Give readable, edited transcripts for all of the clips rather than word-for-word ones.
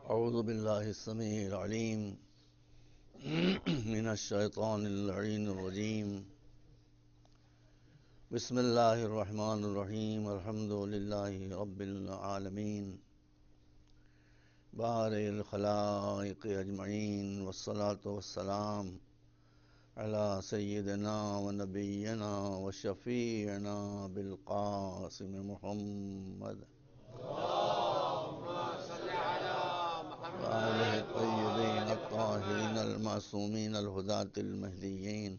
أعوذ بالله السميع العليم من الشيطان اللعين الرجيم. بسم الله الرحمن الرحيم. الحمد لله رب العالمين بارئ الخلائق أجمعين، والصلاة والسلام على سيدنا ونبينا وشفيعنا بالقاسم محمد وآله الطيبين الطاهرين المعصومين الهداة المهديين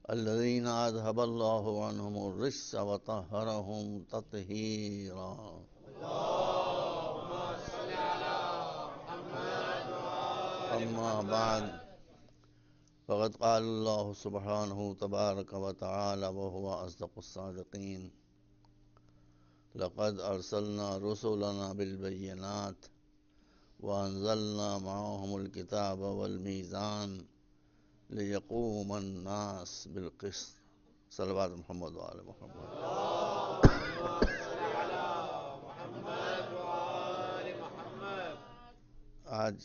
الذين أذهب الله عنهم الرجس وطهرهم تطهيرا. أما بعد، فقد قال الله سبحانه تبارك وتعالى وهو أصدق الصادقين: لقد أرسلنا رسلنا بالبينات وأنزلنا معهم الكتاب والميزان ليقوم الناس بالقسط. صلوات محمد وآل محمد. آج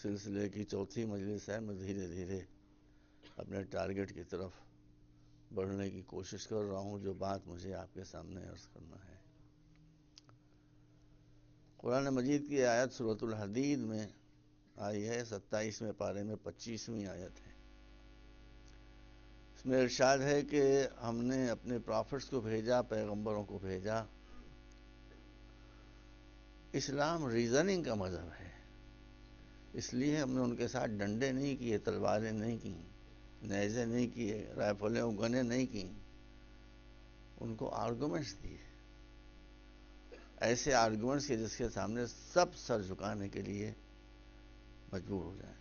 سلسلے کی چوتھی مجلس ہے. میں دھیرے دھیرے اپنے ٹارگٹ کی طرف بڑھنے کی کوشش کر رہا ہوں. جو بات مجھے آپ کے سامنے عرض کرنا ہے، قرآن مجید کی آیت سورۃ الحدید میں آئی ہے، 27ویں پارے میں 25ویں آیت ہے. اس میں ارشاد ہے کہ ہم نے اپنے پرافٹس کو بھیجا، پیغمبروں کو بھیجا. اسلام ریزننگ کا مذہب ہے، اس لیے ہم نے ان کے ساتھ ڈنڈے نہیں کیے، تلواریں نہیں کی، نیزے نہیں کیے، رائفلیں گنیں نہیں کی. ان کو آرگومنٹس دیے، ایسے آرگومنٹس کے جس کے سامنے سب سر جھکانے کے لیے مجبور ہو جائیں.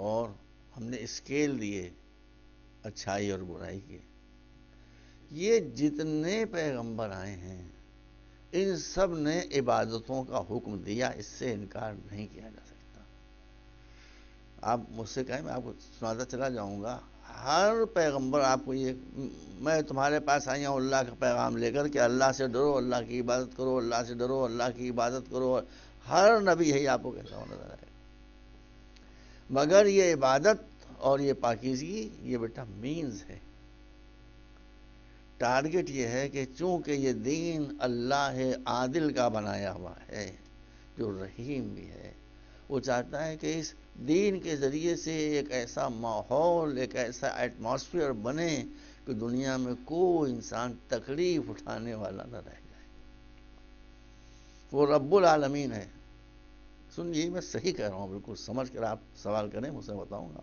اور ہم نے اسکیل دیے اچھائی اور برائی کے. یہ جتنے پیغمبر آئے ہیں ان سب نے عبادتوں کا حکم دیا، اس سے انکار نہیں کیا جا سکتا. آپ مجھ سے کہیں، میں آپ کو سناتا چلا جاؤں گا. ہر پیغمبر آپ کو یہ، میں تمہارے پاس آئی ہوں اللہ کا پیغام لے کر کہ اللہ سے ڈرو، اللہ کی عبادت کرو، اللہ سے ڈرو، اللہ کی عبادت کرو. ہر نبی یہی آپ کو کہتا ہوں نظر آئے. مگر یہ عبادت اور یہ پاکیزگی یہ بیٹا مینز ہے. ٹارگٹ یہ ہے کہ چونکہ یہ دین اللہ عادل کا بنایا ہوا ہے جو رحیم بھی ہے، وہ چاہتا ہے کہ اس دین کے ذریعے سے ایک ایسا ماحول، ایک ایسا ایٹماسفیئر بنے کہ دنیا میں کوئی انسان تکلیف اٹھانے والا نہ رہ جائے. وہ رب العالمین ہے. سنیے، میں صحیح کہہ رہا ہوں، بالکل سمجھ کر آپ سوال کریں، مجھ سے بتاؤں گا.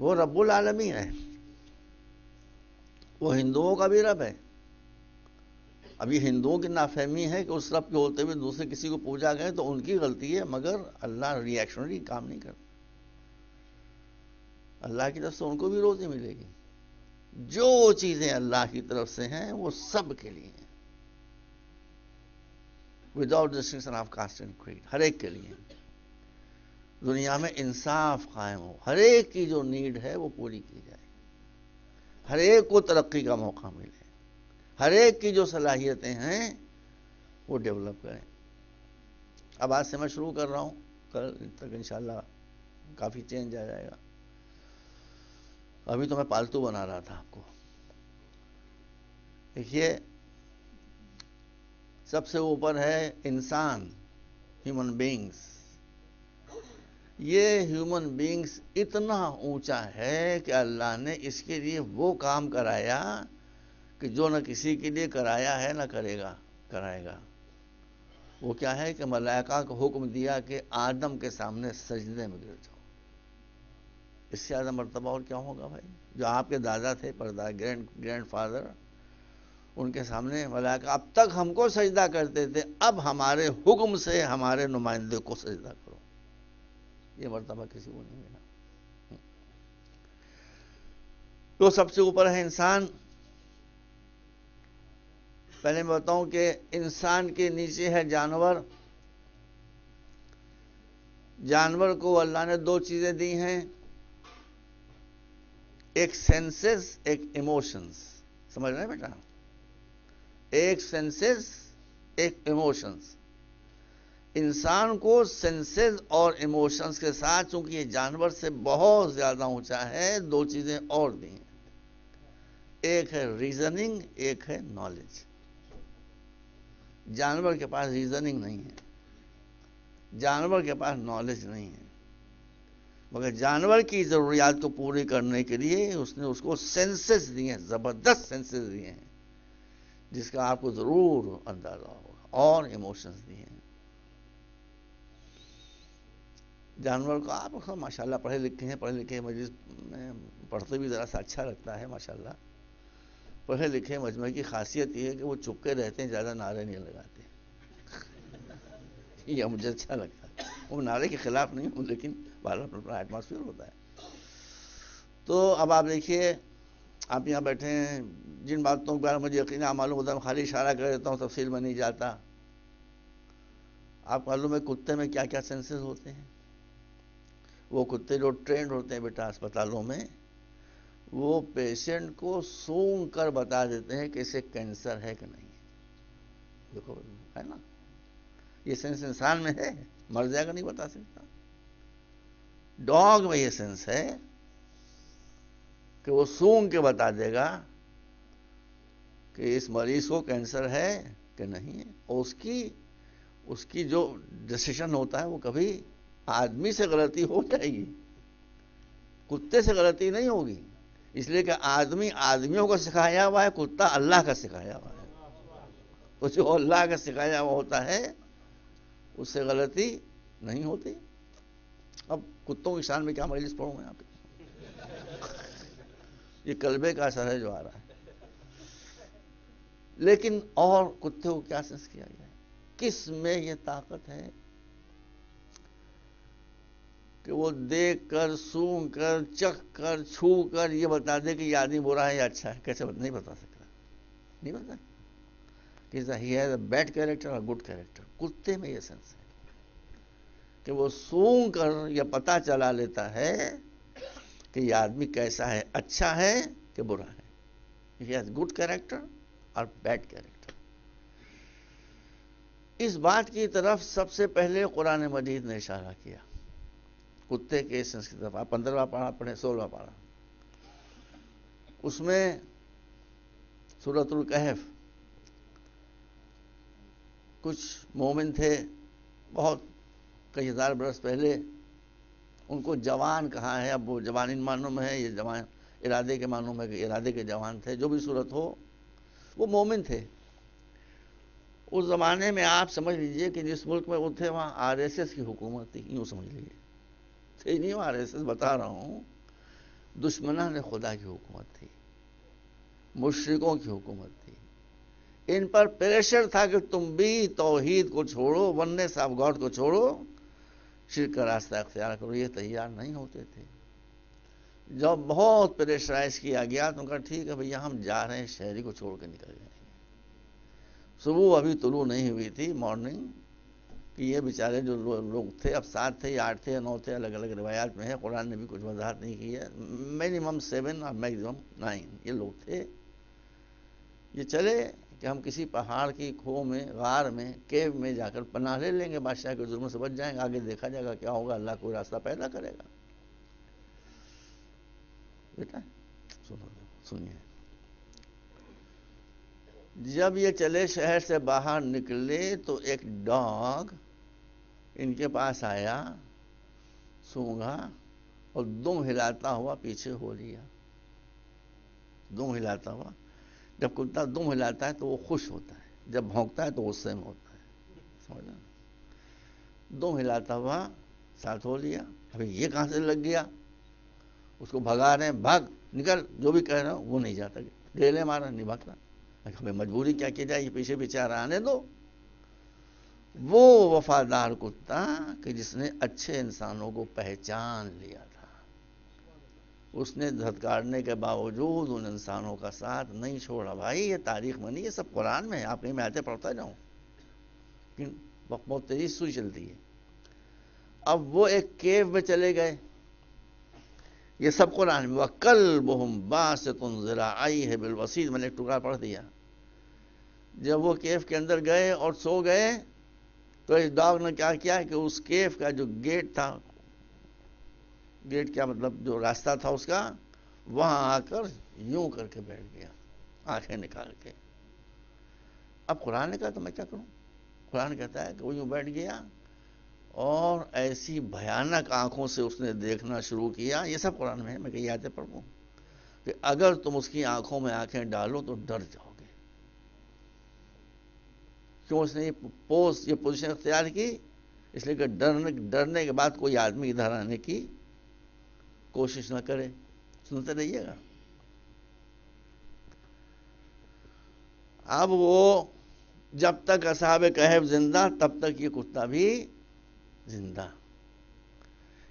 وہ رب العالمین ہے، وہ ہندوؤں کا بھی رب ہے. ابھی ہندوؤں کی نافہمی ہے کہ اس رب کے ہوتے ہوئے دوسرے کسی کو پوجا گئے تو ان کی غلطی ہے، مگر اللہ ری ایکشنری کام نہیں کرتا. اللہ کی طرف سے ان کو بھی روزی ملے گی. جو چیزیں اللہ کی طرف سے ہیں وہ سب کے لیے ہیں، without distinction of caste and creed. ہر ایک کے لیے دنیا میں انصاف قائم ہو، ہر ایک کی جو نیڈ ہے وہ پوری کی جائے، ہر ایک کو ترقی کا موقع ملے، ہر ایک کی جو صلاحیتیں ہیں وہ ڈیولپ کریں. اب آج سے میں شروع کر رہا ہوں، کل تک انشاءاللہ کافی چینج آ جائے گا. ابھی تو میں پالتو بنا رہا تھا آپ کو. دیکھیے، سب سے اوپر ہے انسان، ہیومن بینگز. یہ ہیومن بینگز اتنا اونچا ہے کہ اللہ نے اس کے لیے وہ کام کرایا کہ جو نہ کسی کے لیے کرایا ہے نہ کرائے گا. وہ کیا ہے کہ ملائکہ کو حکم دیا کہ آدم کے سامنے سجدے میں گر جاؤ. اس سے زیادہ مرتبہ اور کیا ہوگا بھائی؟ جو آپ کے دادا تھے، گرینڈ فادر، ان کے سامنے ملائکہ اب تک ہم کو سجدہ کرتے تھے، اب ہمارے حکم سے ہمارے نمائندے کو سجدہ کرو. یہ مرتبہ کسی کو نہیں ملا. تو سب سے اوپر ہے انسان. پہلے میں بتاؤں کہ انسان کے نیچے ہے جانور. جانور کو اللہ نے دو چیزیں دی ہیں، ایک سینسز، ایک ایموشنز. سمجھ رہے ہیں بیٹا؟ ایک سینسز، ایک ایموشنز. انسان کو سینسز اور ایموشنز کے ساتھ، چونکہ یہ جانور سے بہت زیادہ اونچا ہے، دو چیزیں اور دی ہیں. ایک ہے ریزننگ، ایک ہے نالج. جانور کے پاس ریزننگ نہیں ہے، جانور کے پاس نالج نہیں ہے، مگر جانور کی ضروریات کو پوری کرنے کے لیے اس نے اس کو سینسز دیے ہیں، زبردست سینسز دیے ہیں جس کا آپ کو ضرور اندازہ ہوگا، اور ایموشنز دیے ہیں. جانور کو آپ ماشاءاللہ پڑھے لکھے مجلس میں پڑھتے بھی ذرا سا اچھا لگتا ہے ماشاءاللہ. پڑھے لکھے مجمع کی خاصیت یہ ہے کہ وہ چپکے رہتے ہیں، زیادہ نعرے نہیں لگاتے. یہ مجھے اچھا لگتا ہے. وہ نعرے کے خلاف نہیں ہوں، لیکن بہرحال اپنا ایٹماسفیئر ہوتا ہے. تو اب آپ دیکھیے، آپ یہاں بیٹھے ہیں، جن باتوں کے بارے میں مجھے یقین معلوم ہوتا ہے، میں خالی اشارہ کر دیتا ہوں، تفصیل میں نہیں جاتا. آپ معلوم ہے کتے میں کیا کیا سینسز ہوتے ہیں. وہ کتے جو ٹرینڈ ہوتے ہیں بیٹا اسپتالوں میں، وہ پیشنٹ کو سونگ کر بتا دیتے ہیں کہ اسے کینسر ہے کہ نہیں. دیکھو ہے نا، یہ سینس انسان میں ہے، مر جائے گا نہیں بتا سکتا. ڈاگ میں یہ سینس ہے کہ وہ سونگ کے بتا دے گا کہ اس مریض کو کینسر ہے کہ نہیں ہے. اور اس کی جو ڈیسیشن ہوتا ہے وہ کبھی آدمی سے غلطی ہو جائے گی، کتے سے غلطی نہیں ہوگی. اس لیے کہ آدمی آدمیوں کا سکھایا ہوا ہے، کتا اللہ کا سکھایا ہوا ہے. تو جو اللہ کا سکھایا ہوا ہوتا ہے اس سے غلطی نہیں ہوتی. اب کتوں کی شان میں کیا مجلس پڑھوں میں یہاں پہ، یہ کلبے کا اثر ہے جو آ رہا ہے. لیکن اور کتے کو کیا سینس کیا گیا ہے؟ کس میں یہ طاقت ہے کہ وہ دیکھ کر، سونگ کر، چکھ کر، چھو کر یہ بتا دے کہ یہ آدمی برا ہے یا اچھا ہے؟ کیسے نہیں بتا سکتا، نہیں بتا کہ he has a bad character اور گڈ کیریکٹر. کتے میں یہ سینس ہے کہ وہ سونگ کر یہ پتا چلا لیتا ہے کہ یہ آدمی کیسا ہے، اچھا ہے کہ برا ہے. ہی ہیز گڈ کیریکٹر اور بیڈ کیریکٹر. اس بات کی طرف سب سے پہلے قرآن مجید نے اشارہ کیا، کتے کے ایسنس کی طرف. آپ 15واں پارہ پڑھیں، 16واں پارہ. اس میں سورۃ الکہف، کچھ مومن تھے بہت کئی ہزار برس پہلے، ان کو جوان کہا ہے. اب وہ جوان ان معنوں میں ہے، یہ جوان ارادے کے معنوں میں، کہ ارادے کے جوان تھے. جو بھی صورت ہو، وہ مومن تھے. اس زمانے میں آپ سمجھ لیجئے کہ جس ملک میں وہ تھے وہاں RSS کی حکومت تھی. یوں سمجھ لیجیے، تھے نہیں RSS، بتا رہا ہوں، دشمنان خدا کی حکومت تھی، مشرکوں کی حکومت تھی. ان پر پریشر تھا کہ تم بھی توحید کو چھوڑو، ونس آف گاڈ کو چھوڑو، شرک کا راستہ اختیار کرو. یہ تیار نہیں ہوتے تھے. جب بہت پریشرائز کیا گیا تو کہا ٹھیک ہے بھیا، ہم جا رہے ہیں، شہری کو چھوڑ کے نکل جائیں گے. صبح ابھی طلوع نہیں ہوئی تھی، مارننگ، کہ یہ بیچارے جو لوگ تھے، اب 7 تھے یا 8 تھے یا 9 تھے، الگ الگ روایات میں ہے، قرآن نے بھی کچھ وضاحت نہیں کی ہے. منیمم 7 اور میکسیمم 9 یہ لوگ تھے. یہ چلے کہ ہم کسی پہاڑ کی کھو میں، غار میں، کیو میں جا کر پناہ لے لیں گے، بادشاہ کے ظلم سے بچ جائیں گے، آگے دیکھا جائے گا کیا ہوگا، اللہ کوئی راستہ پیدا کرے گا. بیٹا سنیے، جب یہ چلے شہر سے باہر نکلے تو ایک ڈاگ ان کے پاس آیا، سونگا اور دم ہلاتا ہوا پیچھے ہو لیا. دم ہلاتا ہوا. جب کتا دم ہلاتا ہے تو وہ خوش ہوتا ہے، جب بھونکتا ہے تو غصے میں ہوتا ہے. سمجھا؟ دم ہلاتا ہوا ساتھ ہو لیا. ابھی یہ کہاں سے لگ گیا، اس کو بھگا رہے ہیں، بھاگ نکل، جو بھی کہہ رہا ہوں وہ نہیں جاتا، ڈھیلے مارا نہیں بھاگتا. ہمیں مجبوری کیا کی جائے، یہ پیچھے پیچھے آ رہا، آنے دو. وہ وفادار کتا کہ جس نے اچھے انسانوں کو پہچان لیا تھا، اس نے دھتکارنے کے باوجود ان انسانوں کا ساتھ نہیں چھوڑا. بھائی یہ تاریخ میں نہیں، یہ سب قرآن میں ہے. آپ کہیں میں آیتیں پڑھتا جاؤں، بہت تیزی سوئی چلتی ہے. اب وہ ایک کیو میں چلے گئے، یہ سب قرآن میں. وَكَلْبُهُمْ بَاسِطٌ ذِرَاعَيْهِ بِالْوَصِيدِ، میں نے ایک ٹکڑا پڑھ دیا. جب وہ کیف کے اندر گئے اور سو گئے تو اس ڈاگ نے کیا کیا کہ اس کیف کا جو گیٹ تھا، گیٹ کیا مطلب جو راستہ تھا اس کا، وہاں آ کر یوں کر کے بیٹھ گیا آنکھیں نکال کے. اب قرآن نے کہا تو میں کیا کروں؟ قرآن کہتا ہے کہ وہ یوں بیٹھ گیا اور ایسی بھیانک آنکھوں سے اس نے دیکھنا شروع کیا. یہ سب قرآن میں ہے، میں کئی آیتیں پڑھوں کہ اگر تم اس کی آنکھوں میں آنکھیں ڈالو تو ڈر جاؤ گے. کیوں اس نے یہ پوزیشن اختیار کی؟ اس لیے کہ ڈرنے کے بعد کوئی آدمی ادھر آنے کی کوشش نہ کرے. سنتے رہیے گا. اب وہ جب تک اصحاب کہف زندہ تب تک یہ کتا بھی زندہ.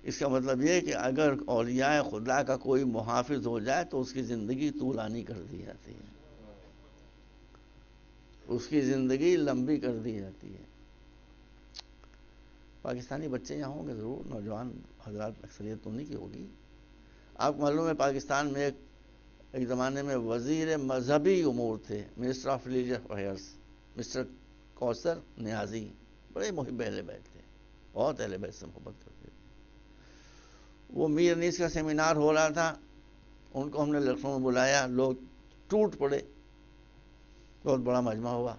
اس کا مطلب یہ کہ اگر اولیاء خدا کا کوئی محافظ ہو جائے تو اس کی زندگی طولانی کر دی جاتی ہے، اس کی زندگی لمبی کر دی جاتی ہے. پاکستانی بچے یہاں ہوں گے ضرور، نوجوان حضرات اکثریت تو نہیں کی ہوگی. آپ کو معلوم ہے پاکستان میں ایک زمانے میں وزیر مذہبی امور تھے، minister of religious affairs, mister Kausar Niazi. بڑے محب اہل بیت تھے، بہت اہل بیت سے محبت کرتے تھے. وہ میر انیس کا سیمینار ہو رہا تھا، ان کو ہم نے لکھنؤ میں بلایا، لوگ ٹوٹ پڑے، بہت بڑا مجمع ہوا.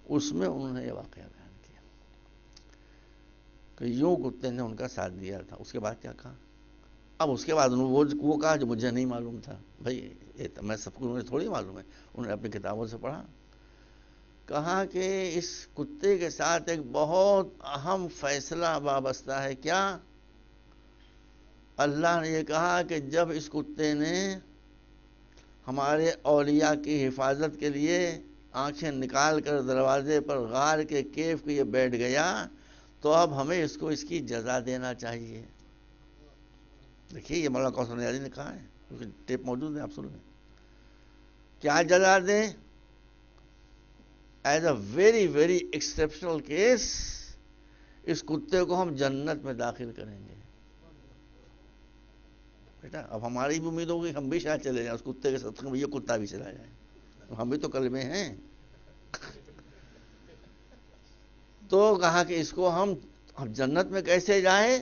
اس میں انہوں نے یہ واقعہ بیان کیا کہ یوں کتے نے ان کا ساتھ دیا تھا. اس کے بعد کیا کہا؟ اب اس کے بعد وہ کہا جو مجھے نہیں معلوم تھا. بھائی میں سب کو مجھے تھوڑی معلوم ہے، انہوں نے اپنی کتابوں سے پڑھا. کہا کہ اس کتے کے ساتھ ایک بہت اہم فیصلہ وابستہ ہے. کیا؟ اللہ نے یہ کہا کہ جب اس کتے نے ہمارے اولیاء کی حفاظت کے لیے آنکھیں نکال کر دروازے پر غار کے کیف کے یہ بیٹھ گیا تو اب ہمیں اس کو اس کی جزا دینا چاہیے. دیکھیے یہ مولانا کوثر نیازی نے کہا ہے، اس کی ٹیپ موجود ہے، آپ سن لیں. کیا جزا دیں؟ As a very very exceptional case اس کتے کو ہم جنت میں داخل کریں گے. بیٹا اب ہماری بھی امید ہوگی ہم بھی شاید چلے جائیں اس کتے کے ساتھ، یہ کتا بھی چلا جائے، ہم بھی تو کلمے ہیں. تو کہا کہ اس کو ہم جنت میں کیسے جائیں؟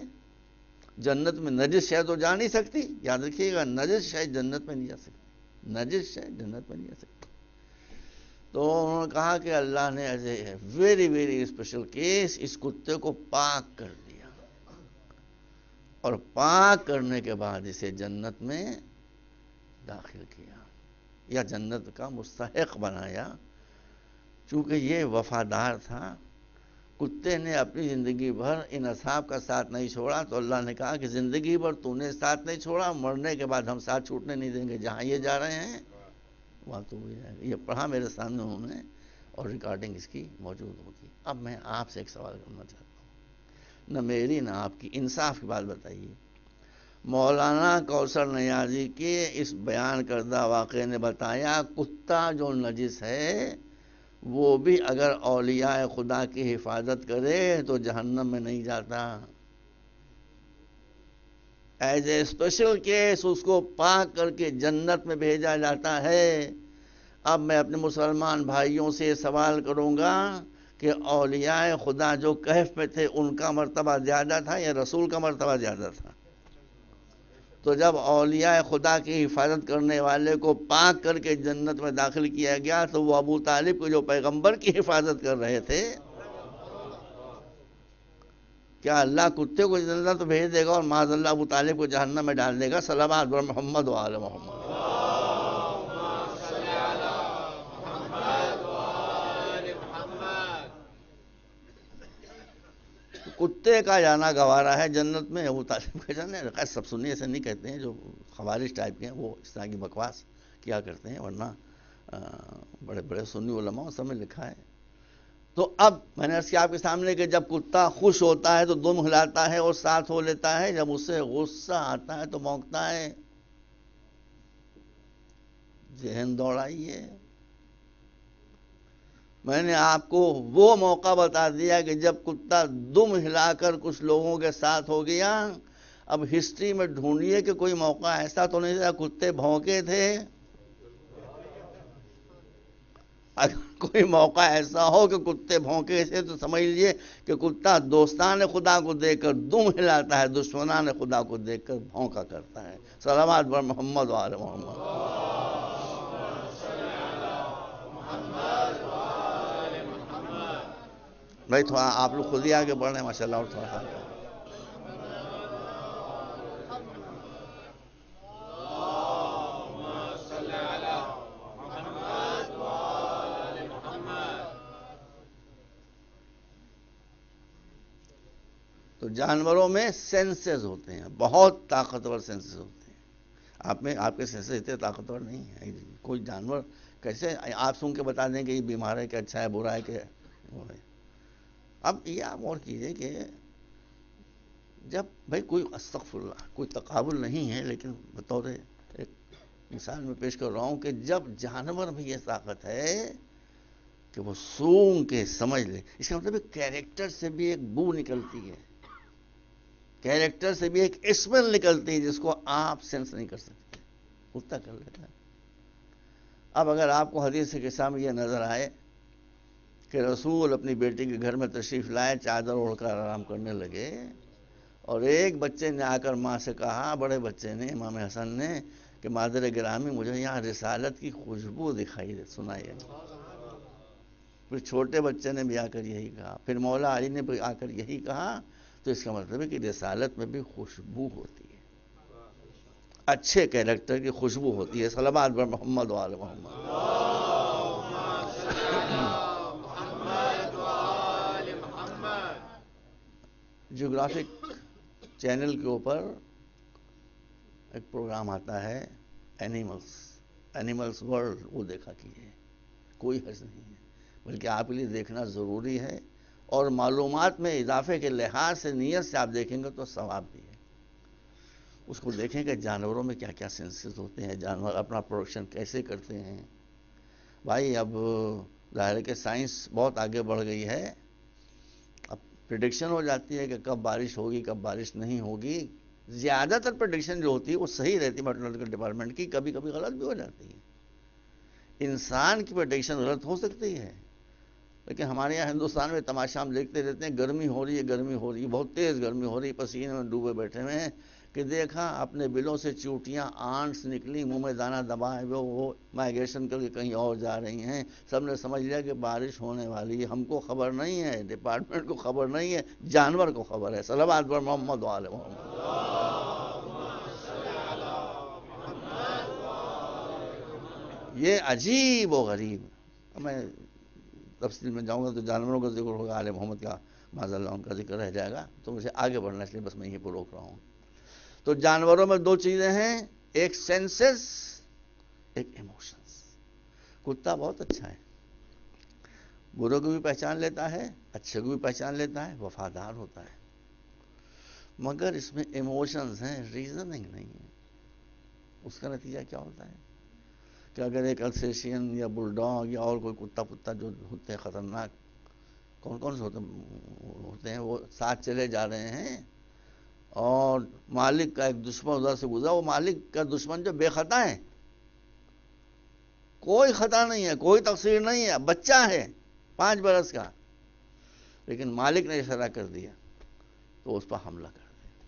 جنت میں نجس شے تو جا نہیں سکتی. یاد رکھیے گا، نجس شے جنت میں نہیں جا سکتی، نجس شے جنت میں نہیں جا سکتی. تو انہوں نے کہا کہ اللہ نے as a very very special case اس کتے کو پاک کر دیا، اور پاک کرنے کے بعد اسے جنت میں داخل کیا یا جنت کا مستحق بنایا. چونکہ یہ وفادار تھا، کتے نے اپنی زندگی بھر ان اصحاب کا ساتھ نہیں چھوڑا، تو اللہ نے کہا کہ زندگی بھر تو نے ساتھ نہیں چھوڑا، مرنے کے بعد ہم ساتھ چھوٹنے نہیں دیں گے. جہاں یہ جا رہے ہیں وہاں تو بھی جائے گا. یہ پڑھا میرے سامنے انہوں نے، اور ریکارڈنگ اس کی موجود ہوگی. اب میں آپ سے ایک سوال کرنا چاہتا ہوں، نہ میری نہ آپ کی، انصاف کی بات بتائیے. مولانا کوثر نیازی کے اس بیان کردہ واقعے نے بتایا کتا جو نجس ہے وہ بھی اگر اولیاء خدا کی حفاظت کرے تو جہنم میں نہیں جاتا. ایز اے اسپیشل کیس اس کو پاک کر کے جنت میں بھیجا جاتا ہے. اب میں اپنے مسلمان بھائیوں سے سوال کروں گا کہ اولیاء خدا جو کہف میں تھے ان کا مرتبہ زیادہ تھا یا رسول کا مرتبہ زیادہ تھا؟ تو جب اولیاء خدا کی حفاظت کرنے والے کو پاک کر کے جنت میں داخل کیا گیا تو وہ ابو طالب کو جو پیغمبر کی حفاظت کر رہے تھے، کیا اللہ کتے کو جنت میں بھیج دے گا اور معاذ اللہ ابو طالب کو جہنم میں ڈال دے گا؟ صلوات بر محمد و آل محمد. کتے کا جانا گوارا ہے جنت میں، ابو طالب کا جانا ہے. سب سنی ایسے نہیں کہتے ہیں، جو خوارج ٹائپ کے ہیں وہ اس طرح کی بکواس کیا کرتے ہیں، ورنہ بڑے بڑے سنی علماء سب میں لکھا ہے. تو اب میں نے عرض کیا آپ کے سامنے کہ جب کتا خوش ہوتا ہے تو دم ہلاتا ہے اور ساتھ ہو لیتا ہے، جب اسے غصہ آتا ہے تو بھونکتا ہے. ذہن دوڑائیے. میں نے آپ کو وہ موقع بتا دیا کہ جب کتا دم ہلا کر کچھ لوگوں کے ساتھ ہو گیا. اب ہسٹری میں ڈھونڈیے کہ کوئی موقع ایسا تو نہیں تھا کتے بھونکے تھے. اگر کوئی موقع ایسا ہو کہ کتے بھونکے سے تو سمجھ لیجیے کہ کتا دوستان خدا کو دیکھ کر دم ہلاتا ہے، دشمنان خدا کو دیکھ کر بھونکا کرتا ہے۔ صلوات بر محمد و آل محمد۔ بھائی تھوڑا آپ لوگ خود ہی آگے بڑھ رہے ہیں ماشاء اللہ، اور تھوڑا سا تو جانوروں میں سینسز ہوتے ہیں، بہت طاقتور سینسز ہوتے ہیں۔ آپ میں آپ کے سینسز اتنے طاقتور نہیں ہیں۔ کوئی جانور کیسے آپ سن کے بتا دیں کہ یہ بیمار ہے کہ اچھا ہے برا ہے کہ وہ ہے۔ اب یہ آپ غور کیجیے کہ جب بھائی کوئی استغفر اللہ کوئی تقابل نہیں ہے، لیکن بطور ایک مثال میں پیش کر رہا ہوں کہ جب جانور میں یہ طاقت ہے کہ وہ سونگ کے سمجھ لے، اس کا مطلب کیریکٹر سے بھی ایک بو نکلتی ہے، کیریکٹر سے بھی ایک اسمیل نکلتی ہے جس کو آپ سینس نہیں کر سکتے، کتا کر لیتا ہے۔ اب اگر آپ کو حدیث کے سامنے یہ نظر آئے کہ رسول اپنی بیٹی کے گھر میں تشریف لائے، چادر اوڑھ کر آرام کرنے لگے، اور ایک بچے نے آ کر ماں سے کہا، بڑے بچے نے، امام حسن نے، کہ مادر گرامی مجھے یہاں رسالت کی خوشبو دکھائی سنائی ہے۔ پھر چھوٹے بچے نے بھی آ کر یہی کہا، پھر مولا علی نے بھی آ کر یہی کہا، تو اس کا مطلب ہے کہ رسالت میں بھی خوشبو ہوتی ہے، اچھے کیریکٹر کی خوشبو ہوتی ہے۔ صلوات بر محمد و آل محمد۔ جیوگرافک چینل کے اوپر ایک پروگرام آتا ہے اینیملز ورلڈ، وہ دیکھا کیجیے، کوئی حرج نہیں ہے، بلکہ آپ کے لیے دیکھنا ضروری ہے، اور معلومات میں اضافے کے لحاظ سے نیت سے آپ دیکھیں گے تو ثواب بھی ہے۔ اس کو دیکھیں کہ جانوروں میں کیا کیا سینسز ہوتے ہیں، جانور اپنا پروڈکشن کیسے کرتے ہیں۔ بھائی اب ظاہر ہے کہ سائنس بہت آگے بڑھ گئی ہے، اب پریڈکشن ہو جاتی ہے کہ کب بارش ہوگی کب بارش نہیں ہوگی۔ زیادہ تر پریڈکشن جو ہوتی ہے وہ صحیح رہتی ہے میٹرولوجیکل ڈپارٹمنٹ کی، کبھی کبھی غلط بھی ہو جاتی ہے۔ انسان کی پریڈکشن غلط ہو سکتی ہے، لیکن ہمارے یہاں ہندوستان میں تماشا ہم دیکھتے رہتے ہیں، گرمی ہو رہی ہے، بہت تیز گرمی ہو رہی ہے، پسینے میں ڈوبے بیٹھے ہوئے ہیں، کہ دیکھا اپنے بلوں سے چوٹیاں آنٹس نکلی، منہ میں دانہ دبائے وہ مائگریشن کر کے کہیں اور جا رہی ہیں، سب نے سمجھ لیا کہ بارش ہونے والی ہے۔ ہم کو خبر نہیں ہے، ڈپارٹمنٹ کو خبر نہیں ہے، جانور کو خبر ہے۔ صلوات بر محمد و آل محمد۔ یہ عجیب و غریب، میں تفصیل میں جاؤں گا تو جانوروں کا ذکر ہوگا، آل محمد کا معاذ اللہ ان کا ذکر رہ جائے گا، تو مجھے آگے بڑھنا، اس لیے بس میں یہیں پر روک رہا ہوں۔ تو جانوروں میں دو چیزیں ہیں، ایک سینسز، ایک ایموشنز۔ کتا بہت اچھا ہے، بروں کو بھی پہچان لیتا ہے، اچھے کو بھی پہچان لیتا ہے، وفادار ہوتا ہے، مگر اس میں ایموشنز ہیں، ریزننگ نہیں ہے۔ اس کا نتیجہ کیا ہوتا ہے کہ اگر ایک السیشین یا بل ڈاگ یا اور کوئی کتا جو ہوتے ہیں خطرناک، کون سے ہوتے ہیں، وہ ساتھ چلے جا رہے ہیں، اور مالک کا ایک دشمن ادھر سے گزرا، وہ مالک کا دشمن جو بے خطا ہے، کوئی خطا نہیں ہے، کوئی تقصیر نہیں ہے، بچہ ہے 5 برس کا، لیکن مالک نے اشارہ کر دیا تو اس پر حملہ کر دیا۔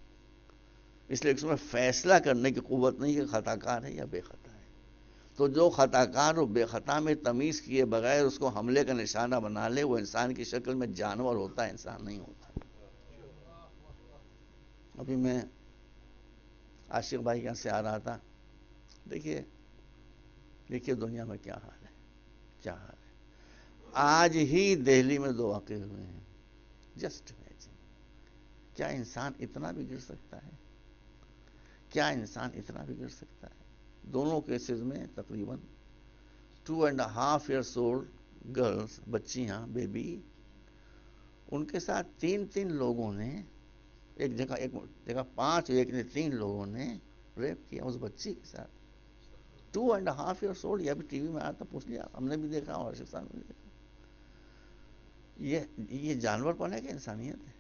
اس لیے اس میں فیصلہ کرنے کی قوت نہیں کہ خطا کار ہے یا بے خطا ہے۔ تو جو خطا کار اور بے خطا میں تمیز کیے بغیر اس کو حملے کا نشانہ بنا لے، وہ انسان کی شکل میں جانور ہوتا ہے، انسان نہیں ہوتا۔ ابھی میں عاشق بھائی یہاں سے آ رہا تھا، دیکھیے دنیا میں کیا حال ہے، کیا حال ہے۔ آج ہی دہلی میں 2 واقعے ہوئے ہیں، جسٹ امیجن، کیا انسان اتنا بھی گر سکتا ہے؟ کیا انسان اتنا بھی گر سکتا ہے؟ دونوں کیسز میں تقریباً 2.5 years old گرلز، بچیاں، بیبی، ان کے ساتھ 3 لوگوں نے، ایک جگہ 5 ایک نے 3 لوگوں نے ریپ کیا اس بچی کے ساتھ، 2.5 years old۔ یہ بھی ٹی وی میں آیا تھا، پوچھ لیا، ہم نے بھی دیکھا اور شخصان نے بھی دیکھا۔ یہ جانور پن ہے کہ انسانیت ہے؟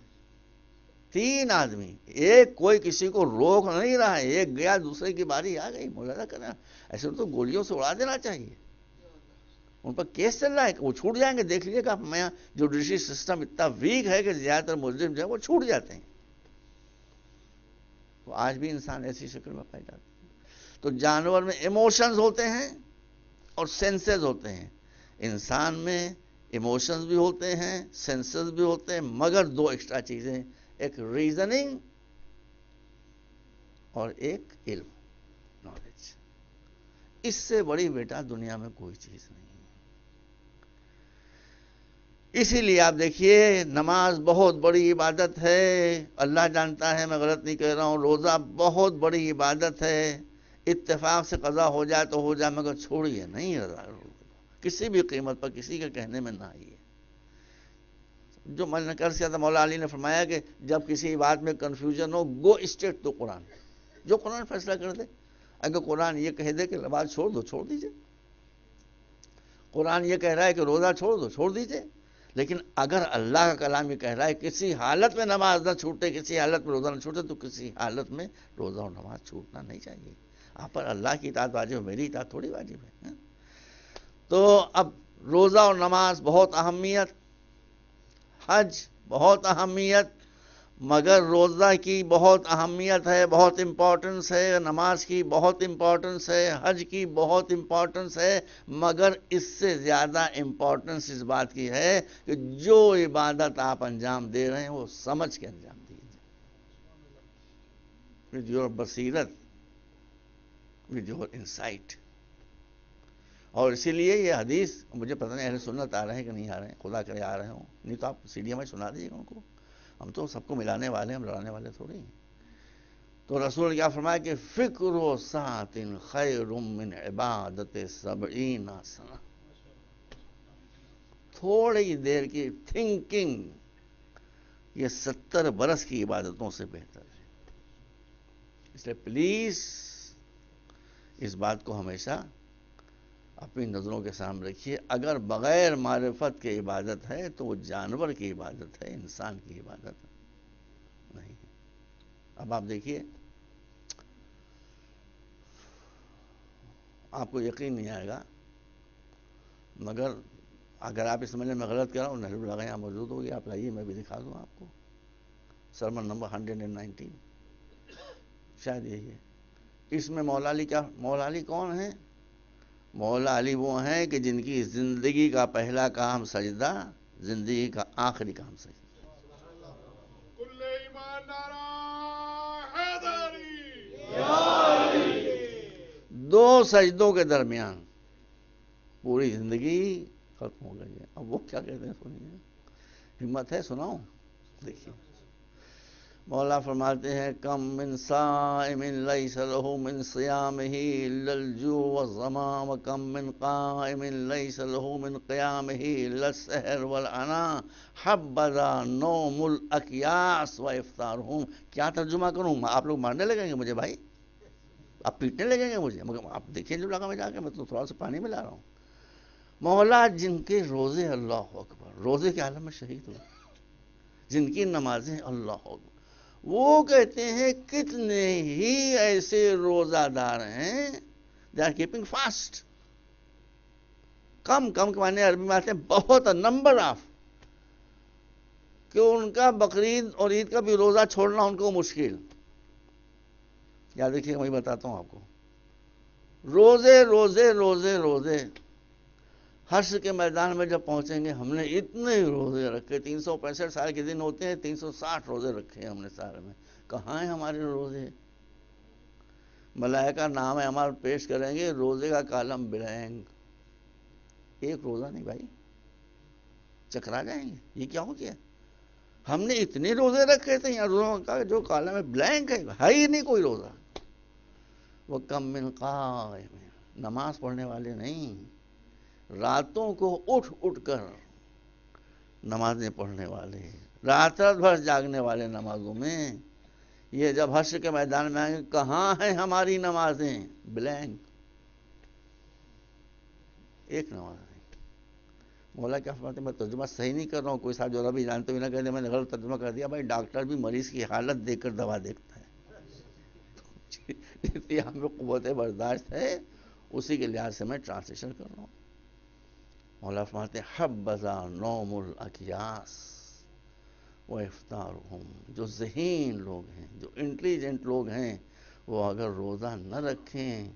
3 آدمی، ایک کوئی کسی کو روک نہیں رہا ہے، ایک گیا دوسرے کی باری آ گئی، ملاحظہ کرنا، ایسے تو گولیوں سے اڑا دینا چاہیے، ان پر کیس چل رہا ہے کہ وہ چھوٹ جائیں گے. دیکھ لیجیے کہ ہمیں جوڈیشری سسٹم اتنا ویک ہے کہ زیادہ تر مجرم جو ہے وہ چھوٹ جاتے ہیں. تو آج بھی انسان ایسی شکل میں پائی جاتے ہیں. تو جانور میں ایموشنز ہوتے ہیں اور سینسز ہوتے ہیں. انسان میں ایموشنز بھی ہوتے ہیں, سینسز بھی ہوتے ہیں, مگر دو ایکسٹرا چیزیں, ایک ریزننگ اور ایک علم, نالج. اس سے بڑی بیٹا دنیا میں کوئی چیز نہیں. اسی لیے آپ دیکھیے نماز بہت بڑی عبادت ہے, اللہ جانتا ہے میں غلط نہیں کہہ رہا ہوں. روزہ بہت بڑی عبادت ہے, اتفاق سے قضا ہو جائے تو ہو جائے, مگر چھوڑیے نہیں کسی بھی قیمت پر, کسی کے کہنے میں نہ آئیے. جو میں نے کر کیا تھا, مولا علی نے فرمایا کہ جب کسی بات میں کنفیوژن ہو, گو اسٹریٹ ٹو قرآن. جو قرآن فیصلہ کر دے. اگر قرآن یہ کہہ دے کہ نماز چھوڑ دو, چھوڑ دیجئے. قرآن یہ کہہ رہا ہے کہ روزہ چھوڑ دو, چھوڑ دیجئے. لیکن اگر اللہ کا کلام یہ کہہ رہا ہے کسی حالت میں نماز نہ چھوٹے, کسی حالت میں روزہ نہ چھوٹے, تو کسی حالت میں روزہ اور نماز چھوٹنا نہیں چاہیے. آپ پر اللہ کی اطاعت واجب ہے, میری اطاعت تھوڑی واجب ہے. تو اب روزہ اور نماز بہت اہمیت, حج بہت اہمیت, مگر روزہ کی بہت اہمیت ہے, بہت امپورٹنس ہے, نماز کی بہت امپورٹنس ہے, حج کی بہت امپورٹنس ہے, مگر اس سے زیادہ امپورٹنس اس بات کی ہے کہ جو عبادت آپ انجام دے رہے ہیں وہ سمجھ کے انجام دیجیے, with your بصیرت, with your insight. اور اسی لیے یہ حدیث, مجھے پتہ نہیں اہل سنت آ رہے ہیں کہ نہیں آ رہے ہیں, خدا کرے آ رہے ہوں, نہیں تو آپ سیڈیا میں سنا دیجیے ان کو. ہم تو سب کو ملانے والے ہیں, ہم لڑانے والے تھوڑی ہیں. تو رسول نے کیا فرمایا کہ فکر و ساعت خیر من عبادت 70 سنہ. تھوڑی دیر کی تھنکنگ یہ 70 برس کی عبادتوں سے بہتر ہے. اس لیے پلیز اس بات کو ہمیشہ اپنی نظروں کے سامنے رکھیے. اگر بغیر معرفت کی عبادت ہے تو وہ جانور کی عبادت ہے, انسان کی عبادت نہیں ہے. اب آپ دیکھیے, آپ کو یقین نہیں آئے گا, مگر اگر آپ اس سمجھنے میں غلط کر رہا ہوں, نہر البلاغہ یہاں موجود ہوگی, آپ لائیے میں بھی دکھا دوں آپ کو. سرمن نمبر 119 شاید یہی ہے. اس میں مولا علی کیا, مولا علی کون ہیں؟ مولا علی وہ ہیں کہ جن کی زندگی کا پہلا کام سجدہ, زندگی کا آخری کام سجدہ. دو سجدوں کے درمیان پوری زندگی ختم ہو گئی ہے. اب وہ کیا کہتے ہیں سنیے, ہمت ہے سناؤں. دیکھیے مولا فرماتے ہیں کم من صائم لیس له من صیامه الا الجوع والظما, وکم من قائم لیس له من قیامه الا السحر والعناء, حبذا نوم الاکیاس وافطارهم. کیا ترجمہ کروں, آپ لوگ مارنے لگیں گے مجھے بھائی, آپ پیٹنے لگیں گے مجھے, مگر آپ دیکھیں جو لگا میں جا کے, میں تو تھوڑا سا پانی میں لا رہا ہوں. مولا جن کے روزے, اللہ اکبر, روزے کے عالم میں شہید ہوئے, جن کی نمازیں اللہ اکبر, وہ کہتے ہیں کتنے ہی ایسے روزہ دار ہیں they are keeping fast. کم کم کے معنی عربی میں آتے ہیں بہت, نمبر آف, کہ ان کا بقرعید اور عید کا بھی روزہ چھوڑنا ان کو مشکل. یاد رکھیے میں بتاتا ہوں آپ کو, روزے روزے روزے روزے. حشر کے میدان میں جب پہنچیں گے, ہم نے اتنے روزے رکھے, 365 سال کے دن ہوتے ہیں, 360 روزے رکھے ہم نے سال میں, کہاں ہیں ہمارے روزے؟ ملائکہ نام ہمارا پیش کریں گے, روزے کا کالم بلینک, ایک روزہ نہیں بھائی, چکرا جائیں گے. یہ کیا ہو گیا, ہم نے اتنے روزے رکھے تھے, یہاں روزوں کا جو کالم ہے بلینک ہے ہی نہیں کوئی روزہ. وہ کم من قائم, نماز پڑھنے والے نہیں, راتوں کو اٹھ اٹھ کر نمازیں پڑھنے والے, رات رات بھر جاگنے والے نمازوں میں. یہ جب حشر کے میدان میں آئیں گے, کہاں ہیں ہماری نمازیں؟ بلینک, ایک نماز نہیں. مولا کیا فرماتے ہیں, میں ترجمہ صحیح نہیں کر رہا ہوں, کوئی صاحب جو عربی جانتے ہوئے نہ کہتے میں نے غلط ترجمہ کر دیا. بھائی ڈاکٹر بھی مریض کی حالت دیکھ کر دوا دیکھتا ہے, اس لیے ہمیں قوت برداشت ہے, اسی کے لحاظ سے میں ٹرانسلیشن کر رہا ہوں. مولا فرماتے ہیں حبذا نوم الاکیاس و افطارہم، جو ذہین لوگ ہیں، جو انٹیلیجنٹ لوگ ہیں، وہ اگر روزہ نہ رکھیں،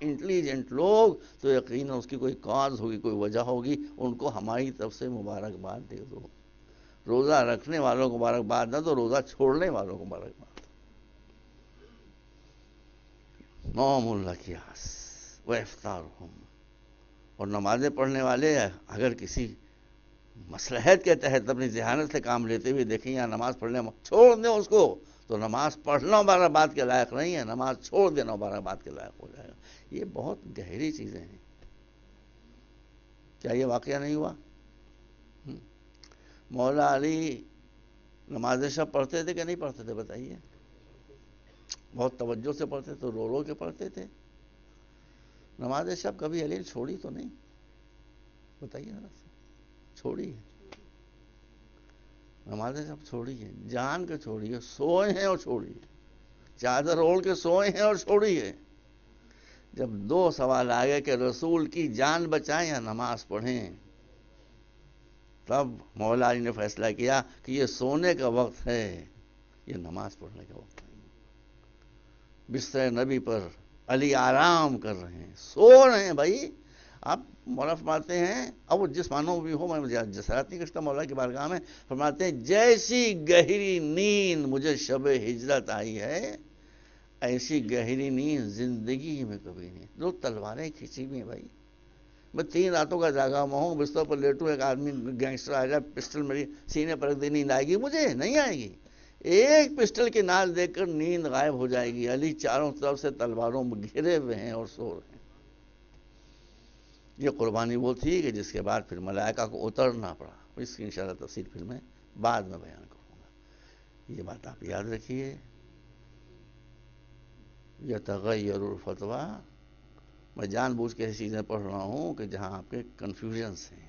انٹیلیجنٹ لوگ، تو یقیناً اس کی کوئی کاز ہوگی، کوئی وجہ ہوگی، ان کو ہماری طرف سے مبارکباد دے دو۔ روزہ رکھنے والوں کو مبارکباد نہ دو، روزہ چھوڑنے والوں کو مبارکباد۔ نوم الاکیاس و افطارہم، اور نمازیں پڑھنے والے اگر کسی مصلحت کے تحت اپنی ذہانت سے کام لیتے ہوئے دیکھیں یا نماز پڑھنے چھوڑ دیں اس کو، تو نماز پڑھنا مبارکباد کے لائق نہیں ہے، نماز چھوڑ دینا مبارکباد کے لائق ہو جائے گا۔ یہ بہت گہری چیزیں ہیں۔ کیا یہ واقعہ نہیں ہوا؟ مولا علی نماز شب پڑھتے تھے کہ نہیں پڑھتے تھے؟ بتائیے۔ بہت توجہ سے پڑھتے تھے، رو رو کے پڑھتے تھے۔ نماز شب کبھی علی نے چھوڑی تو نہیں؟ بتائیے ذرا، چھوڑی ہے؟ نماز شب چھوڑی ہے، جان کے چھوڑی ہے، سوئے ہیں اور چھوڑی ہے، چادر اوڑھ کے سوئے ہیں اور چھوڑی ہے۔ جب دو سوال آ گئے کہ رسول کی جان بچائیں یا نماز پڑھیں، تب مولا علی نے فیصلہ کیا کہ یہ سونے کا وقت ہے، یہ نماز پڑھنے کا وقت نہیں۔ بستر نبی پر علی آرام کر رہے ہیں، سو رہے ہیں بھائی۔ آپ مولا فرماتے ہیں، اب وہ جس معنوں بھی ہو، میں جسارت نہیں کرتا مولا کی بارگاہ میں، فرماتے ہیں جیسی گہری نیند مجھے شب ہجرت آئی ہے، ایسی گہری نیند زندگی میں کبھی نہیں۔ دو تلواریں کھینچی ہوئی ہیں بھائی، میں 3 راتوں کا جاگا ہوا ہوں، بستر پر لیٹوں، ایک آدمی گینگسٹر آ جائے، پسٹل میری سینے پر رکھ دے، نیند آئے گی مجھے؟ نہیں آئے گی۔ ایک پسٹل کی نال دیکھ کر نیند غائب ہو جائے گی۔ علی چاروں طرف سے تلواروں میں گھرے ہوئے ہیں اور سو رہے ہیں۔ یہ قربانی وہ تھی کہ جس کے بعد پھر ملائکہ کو اترنا پڑا۔ اس کی انشاءاللہ تفصیل پھر میں بعد میں بیان کروں گا۔ یہ بات آپ یاد رکھیے۔ یتغیر الفتویٰ، میں جان بوجھ کے ایسی چیزیں پڑھ رہا ہوں کہ جہاں آپ کے کنفیوژنس ہیں۔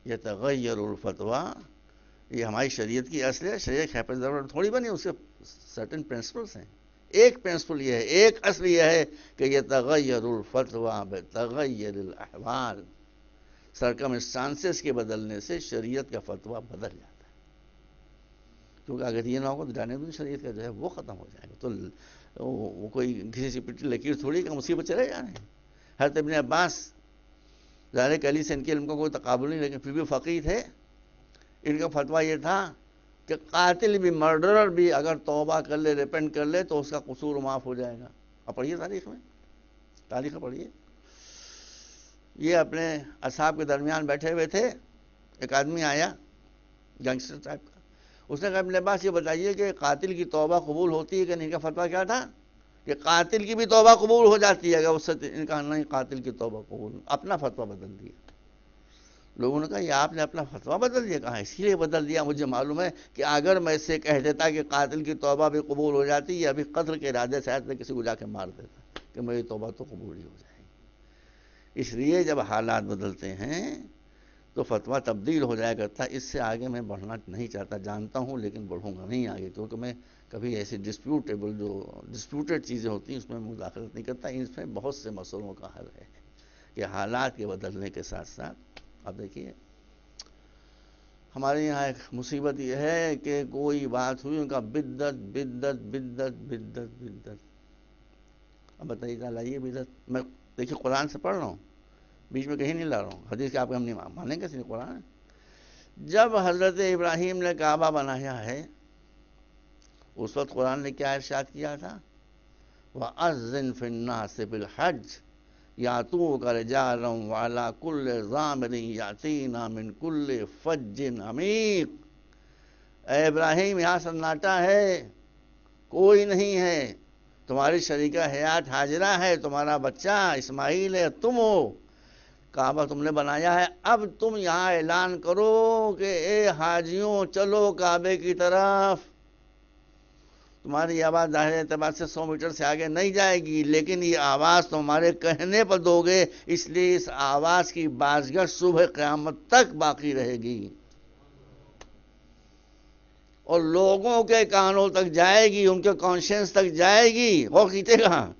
یتغیر الفتویٰ، یہ ہماری شریعت کی اصل ہے، شریعت خیپر ضرورت تھوڑی بنی، اس کے سرٹن پرنسپلس ہیں۔ ایک پرنسپل یہ ہے، ایک اصل یہ ہے کہ یتغیر الفتویٰ بتغیر الاحوال، سرکمسٹانسز کے بدلنے سے شریعت کا فتویٰ بدل جاتا ہے۔ کیونکہ اگر یہ نہ ہوگا تو جانے دوں شریعت کا جو ہے وہ ختم ہو جائے گا، تو وہ کوئی گھسی سی پٹی لکیر تھوڑی کا مصیبت چلے جانے۔ حضرت ابن عباس، ظاہر کہ علی سے ان کے علم کا کوئی تقابل نہیں، لیکن پھر بھی فقیہ تھے، ان کا فتویٰ یہ تھا کہ قاتل بھی، مرڈرر بھی اگر توبہ کر لے، ریپنٹ کر لے، تو اس کا قصور معاف ہو جائے گا۔ اب پڑھیے تاریخ میں، تاریخ پڑھیے۔ یہ اپنے اصحاب کے درمیان بیٹھے ہوئے تھے، ایک آدمی آیا گینگسٹر ٹائپ کا، اس نے کہا ابن عباس یہ بتائیے کہ قاتل کی توبہ قبول ہوتی ہے کہ نہیں؟ کا فتویٰ کیا تھا کہ قاتل کی بھی توبہ قبول ہو جاتی ہے اگر اس سے، ان کا نہیں، قاتل کی توبہ قبول۔ اپنا فتویٰ بدل دیا۔ لوگوں نے کہا یہ آپ نے اپنا فتویٰ بدل دیا؟ کہا اسی لیے بدل دیا، مجھے معلوم ہے کہ اگر میں اسے کہہ دیتا کہ قاتل کی توبہ بھی قبول ہو جاتی، یا ابھی قتل کے ارادے سے میں کسی کو جا کے مار دیتا کہ میری توبہ تو قبول ہی ہو جائے گی۔ اس لیے جب حالات بدلتے ہیں تو فتویٰ تبدیل ہو جایا کرتا ہے۔ اس سے آگے میں بڑھنا نہیں چاہتا، جانتا ہوں لیکن بڑھوں گا نہیں آگے، کیونکہ میں کبھی ایسی ڈسپیوٹیڈ چیزیں ہوتی ہیں اس میں مداخلت نہیں کرتا۔ اس میں بہت سے مسئلوں کا حل ہے کہ حالات کے بدلنے کے ساتھ ساتھ، اب دیکھیے ہمارے یہاں ایک مصیبت یہ ہے کہ کوئی بات ہوئی ان کا بدت بدت بدت بدت بدت۔ اب بتائیے کیا لائیے بدت؟ میں دیکھیے قرآن سے پڑھ رہا ہوں، بیچ میں کہیں نہیں لا رہا ہوں، حدیث کے آپ کے ہم نہیں مانیں گے، صرف قرآن ہے۔ جب حضرت ابراہیم نے کعبہ بنایا ہے، اس وقت قرآن نے کیا ارشاد کیا تھا؟ وَأَذِّن فِي النَّاسِ بِالْحَجِّ یَأْتُوکَ رِجَالًا وَعَلَىٰ كُلِّ ضَامِرٍ یَأْتِینَ مِنْ كُلِّ فَجٍّ عَمِیقٍ۔ اے ابراہیم، یہاں سناٹا ہے، کوئی نہیں ہے، تمہاری شریکہ حیات ہاجرہ ہے، تمہارا بچہ اسماعیل ہے، تم ہو، کعبہ تم نے بنایا ہے۔ اب تم یہاں اعلان کرو کہ اے حاجیوں چلو کعبے کی طرف۔ تمہاری آواز ظاہر اعتبار سے 100 میٹر سے آگے نہیں جائے گی، لیکن یہ آواز تمہارے کہنے پر دو گے، اس لیے اس آواز کی بازگشت صبح قیامت تک باقی رہے گی اور لوگوں کے کانوں تک جائے گی، ان کے کانشنس تک جائے گی۔ غور کیجیے گا،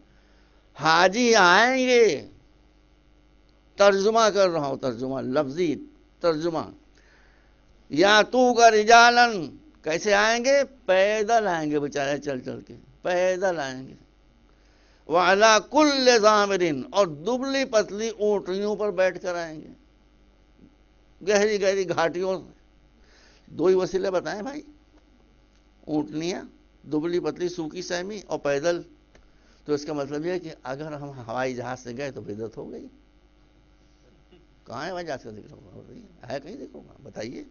حاجی آئیں گے ترجمہ کر رہا ہوں، ترجمہ لفظی ترجمہ. یا تو کا رجالن، کیسے آئیں گے؟ پیدل آئیں گے بیچارے، چل چل کے پیدل آئیں گے. وعلی کل ضامر، اور دبلی پتلی اونٹنیوں پر بیٹھ کر آئیں گے، گہری گہری گھاٹیوں. دو ہی وسیلے بتائیں بھائی، اونٹنیاں، دبلی پتلی سوکھی سہمی، اور پیدل. تو اس کا مطلب یہ ہے کہ اگر ہم ہوائی جہاز سے گئے تو بدعت ہو گئی. کہاں ہے ہوائی جہاز کا ذکر ہو رہی ہے کہیں ذکر ہوگا؟ بتائیے.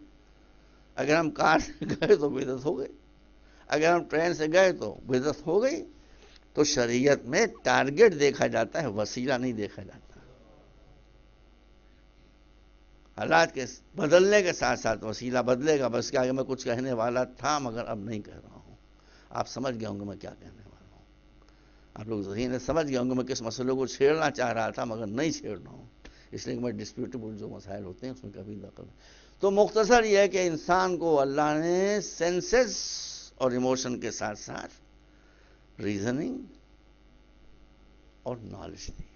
اگر ہم کار سے گئے تو بدعت ہو گئی، اگر ہم ٹرین سے گئے تو بدعت ہو گئی. تو شریعت میں ٹارگٹ دیکھا جاتا ہے، وسیلہ نہیں دیکھا جاتا. حالات کے بدلنے کے ساتھ ساتھ وسیلہ بدلے گا. بس کہ آگے میں کچھ کہنے والا تھا مگر اب نہیں کہہ رہا ہوں. آپ سمجھ گئے ہوں گے میں کیا کہنے والا ہوں. آپ لوگ ذہین سمجھ گئے ہوں گے میں کس مسئلے کو چھیڑنا چاہ رہا تھا مگر نہیں چھیڑ رہا ہوں، اس لیے کہ میں ڈسپیوٹیبل جو مسائل ہوتے ہیں اس میں کبھی دخل. تو مختصر یہ ہے کہ انسان کو اللہ نے سینسز اور ایموشن کے ساتھ ساتھ ریزننگ اور نالج دی ہے.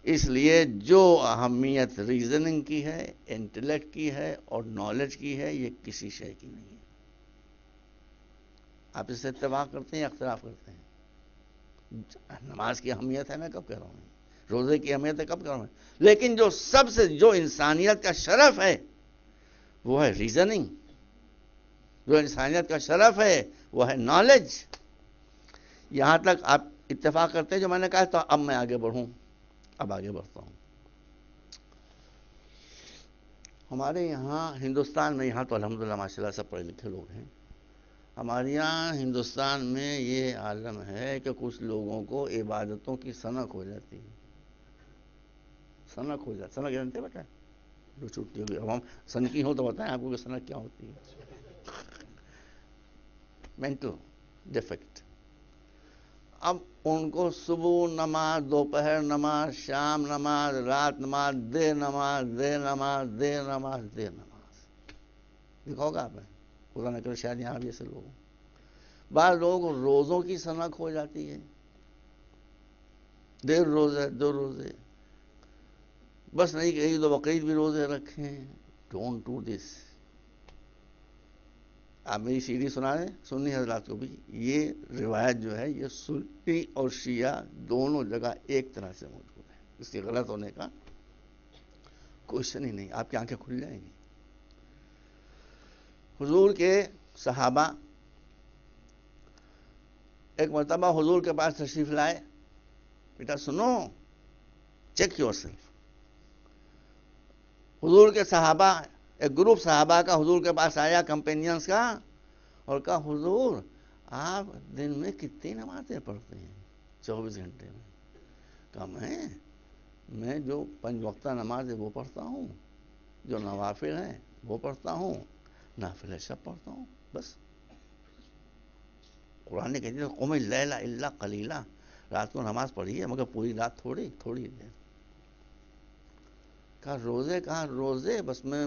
اس لیے جو اہمیت ریزننگ کی ہے، انٹلیکٹ کی ہے اور نالج کی ہے، یہ کسی شے کی نہیں ہے. آپ اس سے اتفاق کرتے ہیں یا اختلاف کرتے ہیں؟ نماز کی اہمیت ہے، میں کب کہہ رہا ہوں، روزے کی اہمیت ہے کب کہہ رہا ہوں. لیکن جو سب سے جو انسانیت کا شرف ہے وہ ہے ریزننگ، جو انسانیت کا شرف ہے وہ ہے نالج. یہاں تک آپ اتفاق کرتے ہیں جو میں نے کہا. تو اب میں آگے بڑھوں، اب آگے بڑھتا ہوں. ہمارے یہاں ہندوستان میں، یہاں تو الحمدللہ ماشاءاللہ سب پڑھے لکھے لوگ ہیں. ہمارے یہاں ہندوستان میں یہ عالم ہے کہ کچھ لوگوں کو عبادتوں کی سنک ہو جاتی ہے. سنک ہو جاتی، سنک جانتے بیٹا؟ جو چھٹی ہوگی. اب ہم سنکی ہوں تو بتائیں آپ کو کہ سنک کیا ہوتی ہے. Mental defect. اب ان کو صبح نماز، دوپہر نماز، شام نماز، رات نماز، دیر نماز، دیر نماز، دیر نماز، دیر نماز. دیکھا ہوگا آپ نے، خدا نہ کرے شاید یہاں بھی ایسے لوگ. بعض لوگ روزوں کی سنک ہو جاتی ہے، دیر روزے، دو روزے. بس نہیں کہ عید و بقرعید بھی روزے رکھیں. Don't do this. آپ میری سیڑھی سنا دیں سنی حضرات کو بھی. یہ روایت جو ہے یہ سنی اور شیعہ دونوں جگہ ایک طرح سے موجود ہے. اس کے غلط ہونے کا کوشچن ہی نہیں. آپ کی آنکھیں کھل جائیں گی. حضور کے صحابہ ایک مرتبہ حضور کے پاس تشریف لائے. بیٹا سنو، چیک یور سیلف. حضور کے صحابہ، ایک گروپ صحابہ کا حضور کے پاس آیا، کمپینینز کا، اور کہا حضور آپ دن میں کتنی نمازیں پڑھتے ہیں 24 گھنٹے میں؟ کہا میں جو 5 وقتہ نماز ہے وہ پڑھتا ہوں، جو نوافل ہیں وہ پڑھتا ہوں، نافل سب پڑھتا ہوں. بس قرآن نے کہتے ہیں قم اللیل الا قلیلا، رات کو نماز پڑھی ہے مگر پوری رات تھوڑی دیر. کہا روزے؟ کہاں روزے؟ بس میں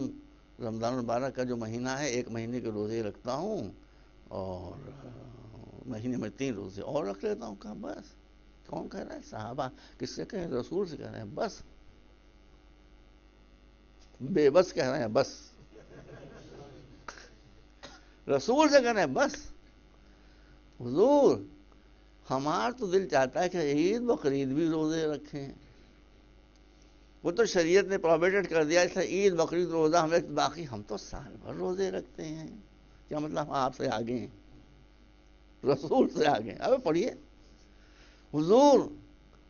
رمضان المبارک کا جو مہینہ ہے 1 مہینے کے روزے رکھتا ہوں، اور مہینے میں 3 روزے اور رکھ لیتا ہوں. کہا بس؟ کون کہہ رہا ہے؟ صحابہ. کس سے کہہ رہے ہیں؟ رسول سے کہہ رہے ہیں. بس بے بس کہہ رہے ہیں. بس رسول سے کہہ رہے ہیں. بس حضور ہمارا تو دل چاہتا ہے کہ عید بقرعید بھی روزے رکھیں. وہ تو شریعت نے پروہیبٹڈ کر دیا، اس لیے عید بقرعید روزہ ہم ایک، باقی ہم تو سال بھر روزے رکھتے ہیں. کیا مطلب؟ ہم آپ سے آگے ہیں، رسول سے آگے. اب پڑھیے حضور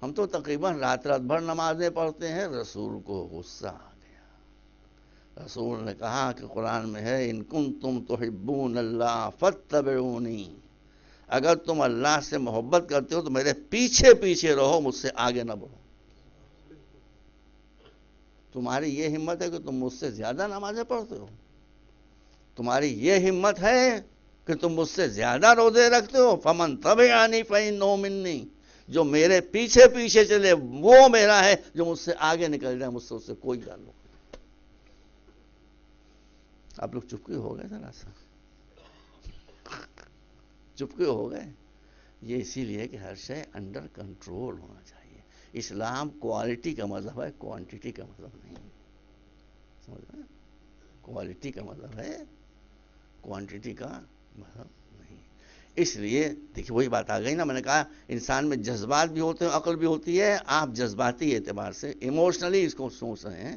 ہم تو تقریباً رات بھر نمازیں پڑھتے ہیں. رسول کو غصہ آ گیا. رسول نے کہا کہ قرآن میں ہے ان کنتم تحبون اللہ فاتبعونی، اگر تم اللہ سے محبت کرتے ہو تو میرے پیچھے پیچھے رہو، مجھ سے آگے نہ بڑھو. تمہاری یہ ہمت ہے کہ تم مجھ سے زیادہ نمازیں پڑھتے ہو؟ تمہاری یہ ہمت ہے کہ تم مجھ سے زیادہ روزے رکھتے ہو؟ فمن تبعنی فإنہ منی، جو میرے پیچھے پیچھے چلے وہ میرا ہے، جو مجھ سے آگے نکل جائے مجھ سے اسے کوئی تعلق نہیں. آپ لوگ چپکے ہو گئے ذرا سا، چپکے ہو گئے. یہ اسی لیے کہ ہر شے انڈر کنٹرول ہونا چاہیے. اسلام کوالٹی کا مذہب ہے، کوانٹٹی کا مذہب نہیں. سمجھ رہے ہیں؟ کوالٹی کا مذہب ہے، کوانٹٹی کا مذہب نہیں. اس لیے دیکھیے وہی بات آ گئی نا، میں نے کہا انسان میں جذبات بھی ہوتے ہیں، عقل بھی ہوتی ہے. آپ جذباتی اعتبار سے ایموشنلی اس کو سوچ رہے ہیں،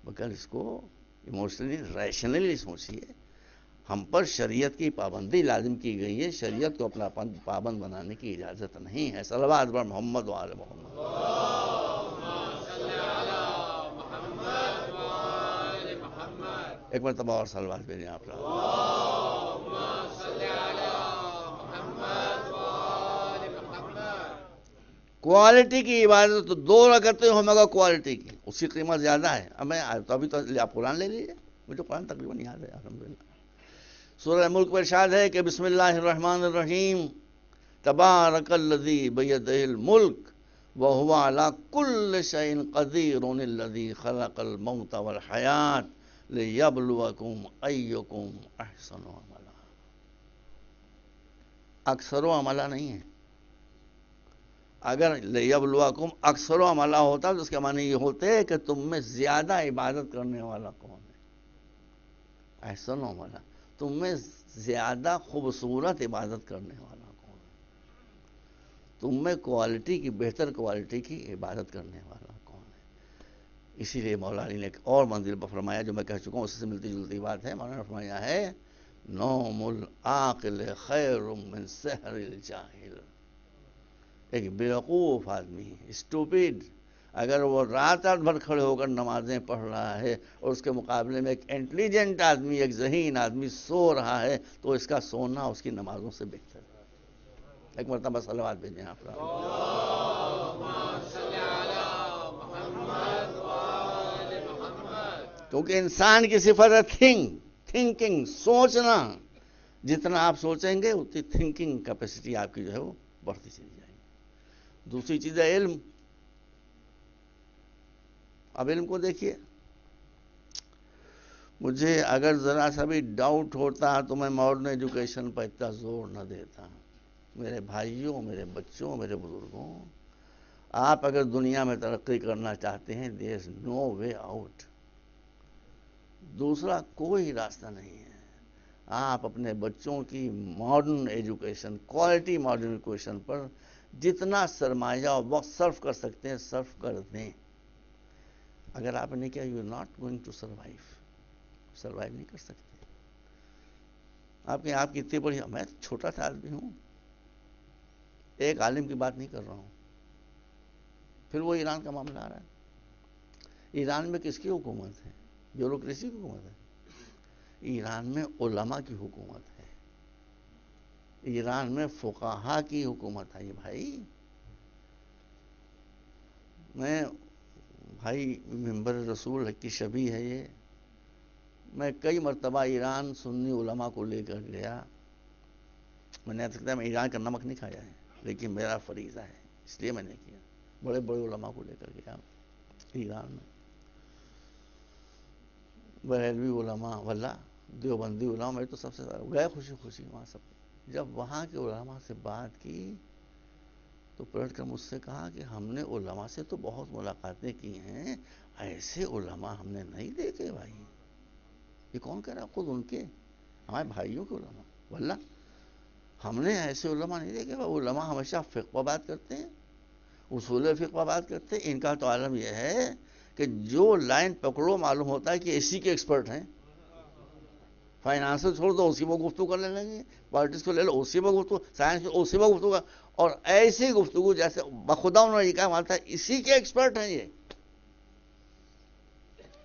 مگر اس کو ایموشنلی ریشنلی سوچیے. ہم پر شریعت کی پابندی لازم کی گئی ہے، شریعت کو اپنا پابند بنانے کی اجازت نہیں ہے. صلوات بر محمد و آل محمد. ایک مرتبہ اور صلوات بھیجیں آپ لوگ. کوالٹی کی عبادت تو 2 رکعتیں ہو مگر کوالٹی کی، اس کی قیمت زیادہ ہے. اب میں تو ابھی تو آپ قرآن لے لیجیے، مجھے قرآن تقریباً یاد ہے الحمدللہ. سورہ ملک پر ارشاد ہے کہ بسم اللہ الرحمن الرحیم تبارک الذی بیدہ الملک وہو علی کل شیء قدیر الذی خلق الموت والحیات لیبلوکم ایکم احسن عملا. اکثر و عملہ نہیں ہے. اگر لیبلوکم اکثر و عملہ ہوتا تو اس کے معنی یہ ہوتے کہ تم میں زیادہ عبادت کرنے والا کون ہے. احسن عملا، تم میں زیادہ خوبصورت عبادت کرنے والا کون ہے، تم میں کوالٹی کی، بہتر کوالٹی کی عبادت کرنے والا کون ہے. اسی لیے مولا علی نے ایک اور منزل پر فرمایا جو میں کہہ چکا ہوں، اس سے ملتی جلتی بات ہے. مولانا نے فرمایا ہے نوم العاقل خیر من سحر الجاہل. ایک بیوقوف آدمی، اسٹوپڈ، اگر وہ رات بھر کھڑے ہو کر نمازیں پڑھ رہا ہے اور اس کے مقابلے میں ایک انٹیلیجنٹ آدمی، ایک ذہین آدمی سو رہا ہے، تو اس کا سونا اس کی نمازوں سے بہتر ہے. ایک مرتبہ صلوات بھیجیں آپ. کیونکہ انسان کی صفت ہے تھنکنگ، سوچنا. جتنا آپ سوچیں گے اتنی تھنکنگ کیپیسٹی آپ کی جو ہے وہ بڑھتی چلی جائے گی. دوسری چیز ہے علم. اب علم کو دیکھیے، مجھے اگر ذرا سا بھی ڈاؤٹ ہوتا تو میں ماڈرن ایجوکیشن پر اتنا زور نہ دیتا. میرے بھائیوں، میرے بچوں، میرے بزرگوں، آپ اگر دنیا میں ترقی کرنا چاہتے ہیں there is no way out. دوسرا کوئی راستہ نہیں ہے. آپ اپنے بچوں کی modern education, quality modern education پر جتنا سرمایہ اور وقت صرف کر سکتے ہیں صرف کر دیں. اگر آپ نے کیا you not going to survive نہیں کر سکتے. آپ کی اتنی بڑی، میں چھوٹا سا آدمی ہوں، ایک عالم کی بات نہیں کر رہا ہوں. پھر وہ ایران کا معاملہ آ رہا ہے. ایران میں کس کی حکومت ہے؟ بیوروکریسی کی حکومت ہے. ایران میں علماء کی حکومت ہے. ایران میں فقہا کی حکومت ہے. یہ بھائی، میں بھائی منبر رسول کی شبیہ ہے یہ. میں کئی مرتبہ ایران سنی علماء کو لے کر گیا. میں نے سکتا میں ایران کا نمک نہیں کھایا ہے، لیکن میرا فریضہ ہے اس لیے میں نے کیا. بڑے بڑے علماء کو لے کر گیا ایران میں، بریلوی علماء، واللہ دیوبندی علماء، میں تو سب سے زیادہ گئے خوشی وہاں. سب جب وہاں کے علماء سے بات کی تو پلٹ کر مجھ سے کہا کہ ہم نے علماء سے تو بہت ملاقاتیں کی ہیں، ایسے علماء ہم نے نہیں دیکھے بھائی. یہ کون کہہ رہا؟ خود ان کے ہمارے بھائیوں کے علماء. واللہ ہم نے ایسے علماء نہیں دیکھے. علماء ہمیشہ فقہ پر بات کرتے ہیں، اصول فقہ پر بات کرتے ہیں. ان کا تو عالم یہ ہے کہ جو لائن پکڑو معلوم ہوتا ہے کہ اسی کے ایکسپرٹ ہیں. فائنانس سے چھوڑ دو اسی میں گفتگو کرنے لگیں، پالیٹکس کو لے لو اسی میں گفتگو، سائنس کو اسی میں گفتگو، اور ایسی گفتگو جیسے بخدا انہوں نے یہ کہا مانتا ہے اسی کے ایکسپرٹ ہیں یہ.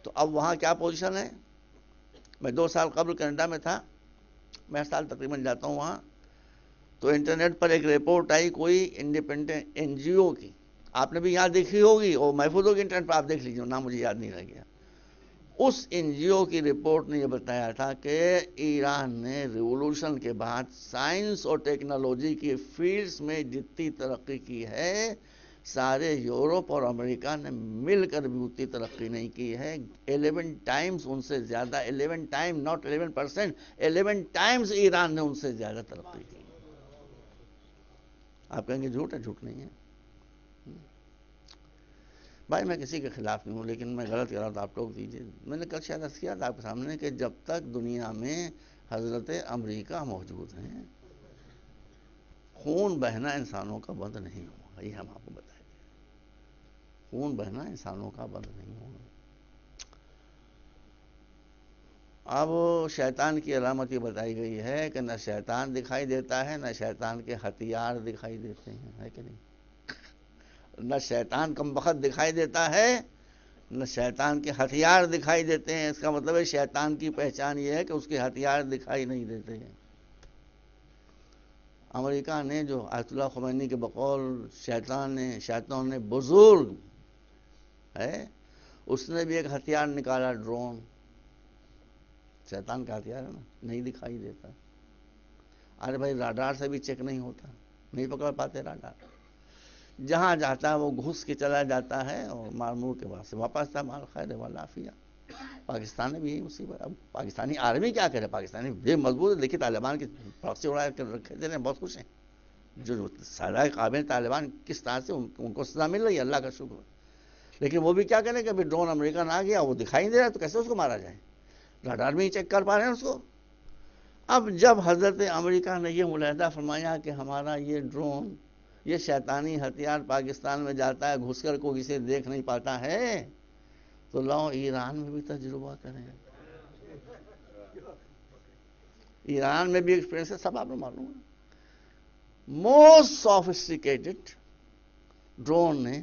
تو اب وہاں کیا پوزیشن ہے؟ میں 2 سال قبل کینیڈا میں تھا، میں سال تقریباً جاتا ہوں وہاں. تو انٹرنیٹ پر ایک رپورٹ آئی کوئی انڈیپینڈنٹ این جی او کی، آپ نے بھی یہاں دیکھی ہوگی اور محفوظ ہوگی انٹرنیٹ پر، آپ دیکھ لیجیے، نام مجھے یاد نہیں رہ گیا. اس این جی او کی رپورٹ نے یہ بتایا تھا کہ ایران نے ریولوشن کے بعد سائنس اور ٹیکنالوجی کی فیلڈز میں جتنی ترقی کی ہے سارے یورپ اور امریکہ نے مل کر بھی اتنی ترقی نہیں کی ہے. 11 ٹائمز ان سے زیادہ، 11 ٹائم ناٹ 11%، 11 ٹائمز ایران نے ان سے زیادہ ترقی کی. آپ کہیں گے جھوٹ ہے؟ جھوٹ نہیں ہے. بھائی میں کسی کے خلاف نہیں ہوں، لیکن میں غلط کر رہا ہوں تو آپ ٹوک دیجیے. میں نے کل شاید عرض کیا تھا آپ کے سامنے کہ جب تک دنیا میں حضرت امریکہ موجود ہیں خون بہنا انسانوں کا بند نہیں ہوگا. یہ ہم آپ کو بتائیں گے، خون بہنا انسانوں کا بند نہیں ہوگا. اب شیطان کی علامت یہ بتائی گئی ہے کہ نہ شیطان دکھائی دیتا ہے، نہ شیطان کے ہتھیار دکھائی دیتے ہیں، ہے کہ نہیں؟ نہ شیطان کم بخت دکھائی دیتا ہے، نہ شیطان کے ہتھیار دکھائی دیتے ہیں. اس کا مطلب ہے شیطان کی پہچان یہ ہے کہ اس کے ہتھیار دکھائی نہیں دیتے ہیں. امریکہ نے جو آیت اللہ خمینی کے بقول شیطان نے بزرگ ہے، اس نے بھی ایک ہتھیار نکالا، ڈرون. شیطان کا ہتھیار ہے نا، نہیں دکھائی دیتا. ارے بھائی راڈار سے بھی چیک نہیں ہوتا، نہیں پکڑ پاتے راڈار. جہاں جاتا ہے وہ گھس کے چلا جاتا ہے اور مارمور کے بعد سے واپس تھا مال خیر والعافیہ. پاکستان میں بھی یہی مصیبت. اب پاکستانی آرمی کیا کرے؟ پاکستانی بے مضبوط ہے. دیکھیے طالبان کی پراکسی اڑا کر رکھے تھے، بہت خوش ہیں. جو سارے قابل طالبان کس طرح سے ان کو سزا مل رہی ہے، اللہ کا شکر. لیکن وہ بھی کیا کریں کہ ابھی ڈرون امریکہ نہ گیا، وہ دکھائی نہیں دے رہا تو کیسے اس کو مارا جائے؟ راڈار میں ہی چیک کر پا رہے ہیں اس کو. اب جب حضرت امریکہ نے یہ ملاحظہ فرمایا کہ ہمارا یہ ڈرون، یہ شیطانی ہتھیار پاکستان میں جاتا ہے، گھس کر کوئی اسے دیکھ نہیں پاتا ہے، تو لاؤ ایران میں بھی تجربہ کریں. ایران میں بھی ایکسپیرینس ہے، سب آپ کو معلوم ہے. موسٹ سوفسٹیکیٹڈ ڈرون نے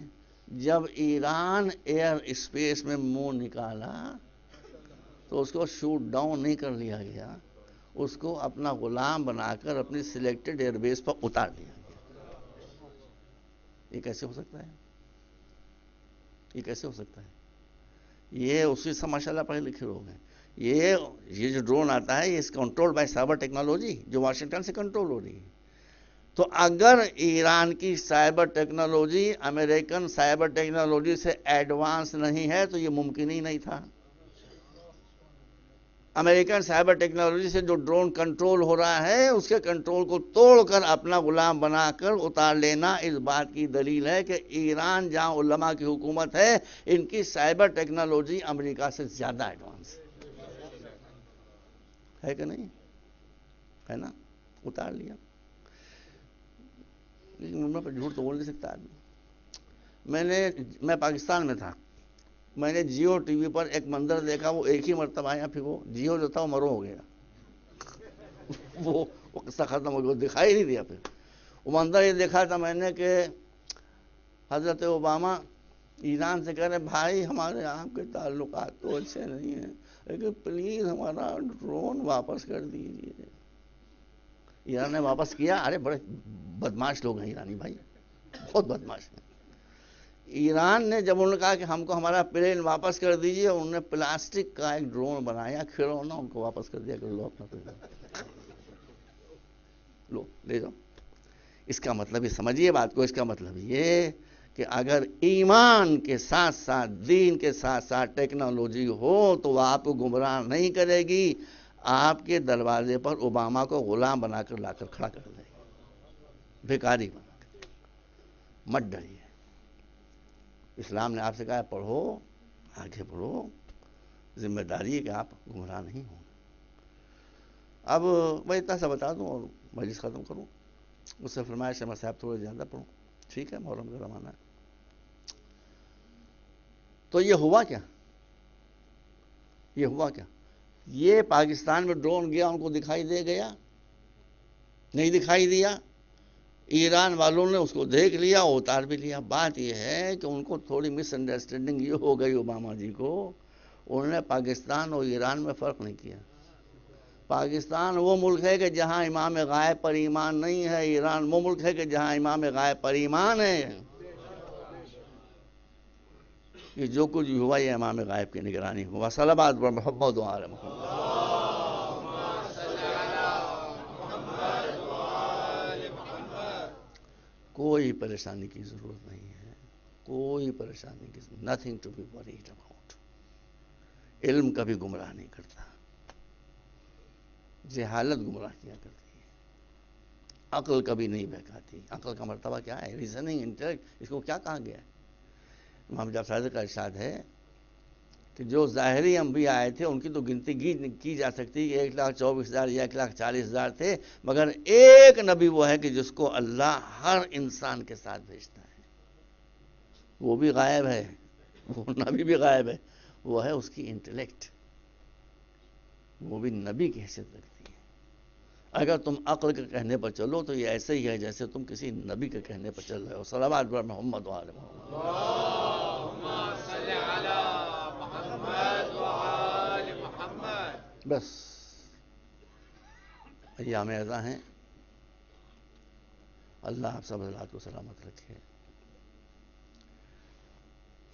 جب ایران ایئر اسپیس میں منہ نکالا تو اس کو شوٹ ڈاؤن نہیں کر لیا گیا، اس کو اپنا غلام بنا کر اپنی سلیکٹڈ ایئر بیس پر اتار دیا گیا. یہ کیسے ہو سکتا ہے؟ یہ کیسے ہو سکتا ہے؟ یہ اسی سے ماشاء اللہ پڑھے لکھے لوگ ہیں. یہ جو ڈرون آتا ہے یہ اس کنٹرول بائی سائبر ٹیکنالوجی جو واشنگٹن سے کنٹرول ہو رہی ہے. تو اگر ایران کی cyber technology American cyber technology سے ایڈوانس نہیں ہے تو یہ ممکن ہی نہیں تھا. امریکن سائبر ٹیکنالوجی سے جو ڈرون کنٹرول ہو رہا ہے اس کے کنٹرول کو توڑ کر اپنا غلام بنا کر اتار لینا اس بات کی دلیل ہے کہ ایران جہاں علماء کی حکومت ہے ان کی سائبر ٹیکنالوجی امریکہ سے زیادہ ایڈوانس ہے کہ نہیں؟ ہے نا؟ اتار لیا. لیکن ان پر جھوٹ تو بول نہیں سکتا آدمی. میں پاکستان میں تھا، میں نے جیو ٹی وی پر ایک منظر دیکھا، وہ ایک ہی مرتبہ آیا، پھر وہ جیو جو تھا وہ مرو ہو گیا. وہ قصہ ختم ہو گیا، دکھائی نہیں دیا. پھر وہ منظر یہ دیکھا تھا میں نے کہ حضرت اوباما ایران سے کہہ رہے بھائی ہمارے آپ کے تعلقات تو اچھے نہیں ہیں لیکن پلیز ہمارا ڈرون واپس کر دیجیے. ایران نے واپس کیا. ارے بڑے بدماش لوگ ہیں ایرانی بھائی، بہت بدماش ہیں. ایران نے جب انہوں نے کہا کہ ہم کو ہمارا پلین واپس کر دیجیے، انہوں نے پلاسٹک کا ایک ڈرون بنایا کھلونا، ان کو واپس کر دیا کہ لو اپنا پلین لو لے جاؤ. اس کا مطلب یہ سمجھیے بات کو، اس کا مطلب یہ کہ اگر ایمان کے ساتھ ساتھ دین کے ساتھ ساتھ ٹیکنالوجی ہو تو وہ آپ کو گمراہ نہیں کرے گی، آپ کے دروازے پر اوباما کو غلام بنا کر لا کر کھڑا کر دے گی، بھیکاری بنا کر. مت ڈریے. اسلام نے آپ سے کہا پڑھو، آگے بڑھو، ذمہ داری ہے کہ آپ گمراہ نہیں ہوں. اب میں اتنا سا بتا دوں اور مجلس ختم کروں. اس سے فرمایا شمع صاحب تھوڑے زیادہ پڑھوں. ٹھیک ہے، محرم کا زمانہ ہے. تو یہ ہوا کیا؟ یہ پاکستان میں ڈرون گیا، ان کو دکھائی دے گیا؟ نہیں دکھائی دیا. ایران والوں نے اس کو دیکھ لیا، اتار بھی لیا. بات یہ ہے کہ ان کو تھوڑی مس انڈرسٹینڈنگ یہ ہو گئی اوباما جی کو، انہوں نے پاکستان اور ایران میں فرق نہیں کیا. پاکستان وہ ملک ہے کہ جہاں امام غائب پر ایمان نہیں ہے، ایران وہ ملک ہے کہ جہاں امام غائب پر ایمان ہے. کہ جو کچھ ہوا یہ امام غائب کی نگرانی ہوا. صلوات و محمد و آل محمد. کوئی پریشانی کی ضرورت نہیں ہے، کوئی پریشانی کی ضرورت، nothing to be worried about. علم کبھی گمراہ نہیں کرتا، جہالت گمراہ کیا کرتی ہے. عقل کبھی نہیں بہکاتی. عقل کا مرتبہ کیا ہے؟ Reasoning, intellect. اس کو کیا کہا گیا ہے؟ امام جعفر صادق کا ارشاد ہے کہ جو ظاہری انبیاء آئے تھے ان کی تو گنتی کی جا سکتی کہ 1,24,000 یا 1,40,000 تھے، مگر ایک نبی وہ ہے کہ جس کو اللہ ہر انسان کے ساتھ بھیجتا ہے، وہ بھی غائب ہے، وہ نبی بھی غائب ہے، وہ ہے اس کی انٹلیکٹ، وہ بھی نبی کی حیثیت رکھتی ہے۔ اگر تم عقل کے کہنے پر چلو تو یہ ایسے ہی ہے جیسے تم کسی نبی کے کہنے پر چل رہے ہو۔ صلوات بر محمد و آل محمد۔ اللهم صل على محمد وآل محمد۔ بس ایام اعزاں ہیں، اللہ آپ سب حضرات کو سلامت رکھے۔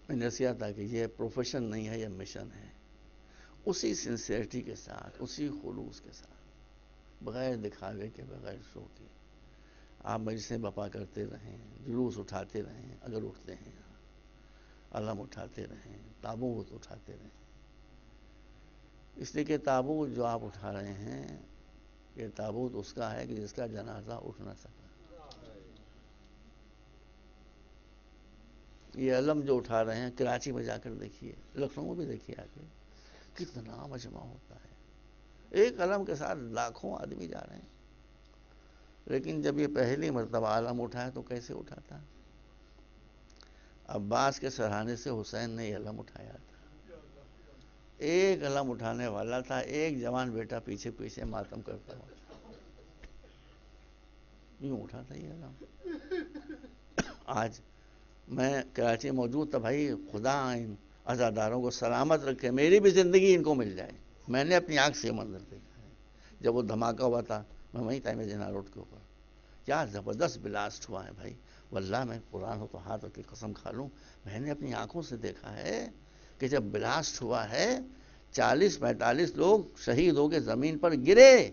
میں نصیحت تھا کہ یہ پروفیشن نہیں ہے، یہ مشن ہے۔ اسی سنسیئرٹی کے ساتھ، اسی خلوص کے ساتھ، بغیر دکھاوے کے، بغیر شو کے آپ مجلسیں بپا کرتے رہیں، جلوس اٹھاتے رہیں، اگر اٹھتے ہیں، علم اٹھاتے رہیں، تابوت اٹھاتے رہیں، اس لیے کہ تابوت جو آپ اٹھا رہے ہیں یہ تابوت اس کا ہے کہ جس کا جنازہ اٹھ نہ سکا۔ یہ علم جو اٹھا رہے ہیں کراچی میں جا کر دیکھیے، لکھنؤ میں بھی دیکھیے آ کے کتنا مجمع ہوتا ہے، ایک علم کے ساتھ لاکھوں آدمی جا رہے ہیں، لیکن جب یہ پہلی مرتبہ علم اٹھا ہے تو کیسے اٹھا تھا؟ عباس کے سرہانے سے حسین نے یہ علم اٹھایا تھا، ایک علم اٹھانے والا تھا، ایک جوان بیٹا پیچھے پیچھے ماتم کرتا ہوا، یوں اٹھا تھا یہ علم۔ آج میں کراچی موجود تھا، بھائی خدا ان عزاداروں کو سلامت رکھے، میری بھی زندگی ان کو مل جائے۔ میں نے اپنی آنکھ سے یہ منظر دیکھا ہے، جب وہ دھماکہ ہوا تھا میں وہیں تھا، جنا روڈ کے اوپر، کیا زبردست بلاسٹ ہوا ہے بھائی، واللہ میں قرآن ہو تو ہاتھ رکھ کے قسم کھا لوں، میں نے اپنی آنکھوں سے دیکھا ہے کہ جب بلاسٹ ہوا ہے 40-45 لوگ شہید ہو کے زمین پر گرے۔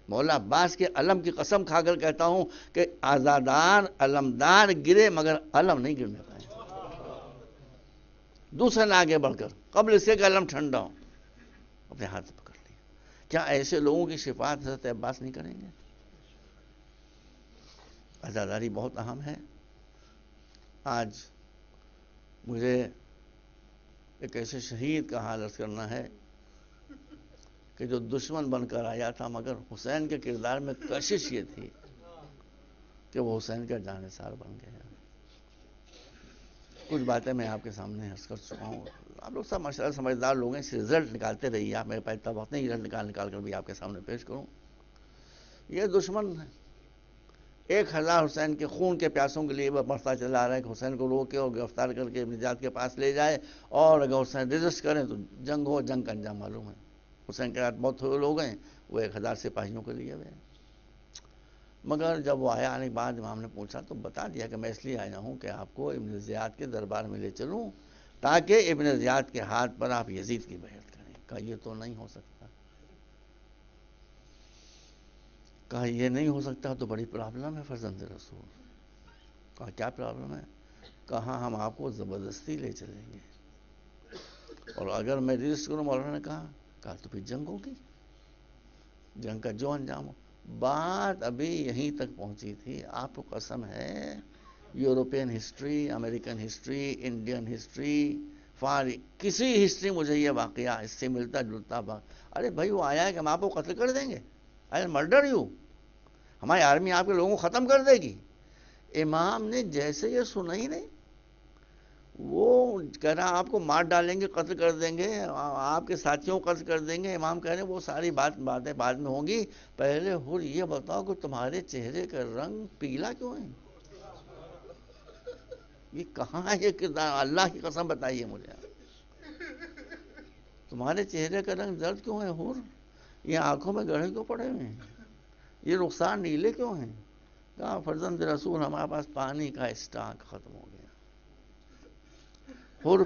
مولا عباس کے علم کی قسم کھا کر کہتا ہوں کہ آزادار علمدار گرے مگر علم نہیں گرنے پائے، دوسرے نے آگے بڑھ کر قبل اس کے کہ علم ٹھنڈا ہو اپنے ہاتھ سے پکڑ لیا۔ کیا ایسے لوگوں کی شفاعت حضرت عباس نہیں کریں گے؟ عزاداری بہت اہم ہے۔ آج مجھے ایک ایسے شہید کا حال عرض کرنا ہے کہ جو دشمن بن کر آیا تھا، مگر حسین کے کردار میں کشش یہ تھی کہ وہ حسین کا جانثار بن گیا۔ کچھ باتیں میں آپ کے سامنے عرض کر چکا ہوں، آپ لوگ سب ماشاءاللہ سمجھدار لوگ ہیں، اس رزلٹ نکالتے رہیے، آپ میرے پاس اتنا وقت نہیں رزلٹ نکال کر بھی آپ کے سامنے پیش کروں۔ یہ دشمن ہے، 1000 حسین کے خون کے پیاسوں کے لیے مرتا چلا رہا ہے کہ حسین کو روکے اور گرفتار کر کے ابن زیاد کے پاس لے جائے، اور اگر حسین ریزسٹ کریں تو جنگ ہو، جنگ کا انجام معلوم ہے۔ حسین کے رات بہت تھوڑے لوگ ہیں، وہ 1000 سپاہیوں کے لیے ہوئے۔ مگر جب وہ آیا آنے کے بعد امام نے پوچھا تو بتا دیا کہ میں اس لیے آیا ہوں کہ آپ کو ابن زیاد کے دربار میں لے چلوں تاکہ ابن زیاد کے ہاتھ پر آپ یزید کی بیعت کریں۔ کہا یہ تو نہیں ہو سکتا، کہا یہ نہیں ہو سکتا تو بڑی پرابلم ہے فرزند رسول۔ کہا کیا پرابلم ہے؟ کہا ہم آپ کو زبردستی لے چلیں گے، اور اگر میں رجسٹ کروں، مولانا نے کہا تو پھر جنگ ہوگی، جنگ کا جو انجام ہو۔ بات ابھی یہیں تک پہنچی تھی، آپ کو قسم ہے European history, American history, Indian history, کسی ہسٹری مجھے یہ واقعہ اس سے ملتا جلتا ارے بھائی وہ آیا ہے کہ ہم آپ کو قتل کر دیں گے، آئی مرڈر یو، ہماری آرمی آپ کے لوگوں کو ختم کر دے گی۔ امام نے جیسے یہ سنا ہی نہیں، وہ کہہ رہا آپ کو مار ڈالیں گے، قتل کر دیں گے، آپ کے ساتھیوں کو قتل کر دیں گے۔ امام کہہ رہے ہیں وہ ساری باتیں بعد میں ہوں گی، پہلے حر یہ بتاؤ کہ تمہارے چہرے کا رنگ پیلا کیوں ہے؟ یہ کہاں ہے یہ کردار؟ اللہ کی قسم بتائیے مجھے، تمہارے چہرے کا رنگ زرد کیوں ہے حر؟ یہ آنکھوں میں گڑھے کیوں پڑے ہوئے ہیں؟ یہ رخسار نیلے کیوں ہیں؟ کہا فرزند رسول ہمارے پاس پانی کا اسٹاک ختم ہو گیا۔ حر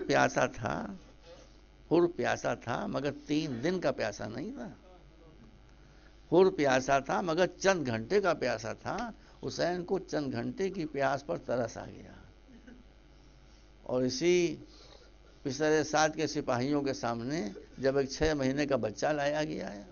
پیاسا تھا مگر 3 دن کا پیاسا نہیں تھا، حر پیاسا تھا مگر چند گھنٹے کا پیاسا تھا۔ حسین کو چند گھنٹے کی پیاس پر ترس آ گیا، اور اسی پسر سعد کے سپاہیوں کے سامنے جب ایک 6 مہینے کا بچہ لایا گیا ہے،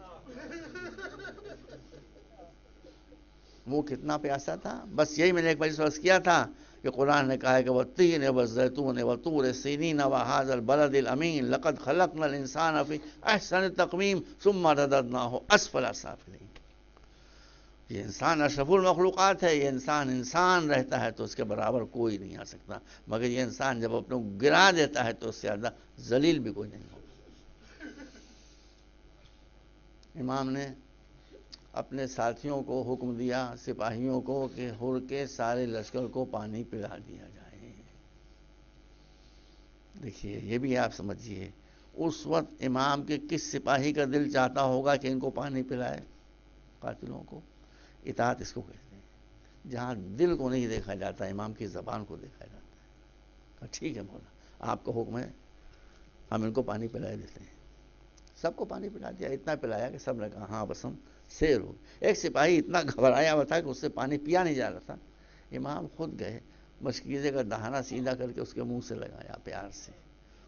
وہ کتنا پیاسا تھا۔ بس یہی میں نے ایک بار عرض کیا تھا کہ قرآن نے کہا ہے کہ والتین والزیتون وطور سینین وہذا البلد الامین لقد خلقنا الانسان فی احسن تقویم ثم رددناہ اسفل سافلین. یہ انسان اشرف المخلوقات ہے. یہ انسان رہتا ہے تو اس کے برابر کوئی نہیں آ سکتا، مگر یہ انسان جب اپنے کو گرا دیتا ہے تو اس سے زیادہ ذلیل بھی کوئی نہیں ہوگا. امام نے اپنے ساتھیوں کو حکم دیا، سپاہیوں کو، کہ ہر کے سارے لشکر کو پانی پلا دیا جائے. دیکھیے یہ بھی آپ سمجھیے، اس وقت امام کے کس سپاہی کا دل چاہتا ہوگا کہ ان کو پانی پلائے، قاتلوں کو. اطاعت اس کو کہتے ہیں، جہاں دل کو نہیں دیکھا جاتا، امام کی زبان کو دیکھا جاتا ہے. ٹھیک ہے مولا، آپ کا حکم ہے، ہم ان کو پانی پلائے دیتے ہیں. سب کو پانی پلا دیا، اتنا پلایا کہ سب نے کہا ہاں بس ہم سیر ہو. ایک سپاہی اتنا گھبرایا ہوا تھا کہ اس سے پانی پیا نہیں جا رہا تھا. امام خود گئے، مشکیزے کا دہانہ سیدھا کر کے اس کے منہ سے لگایا، پیار سے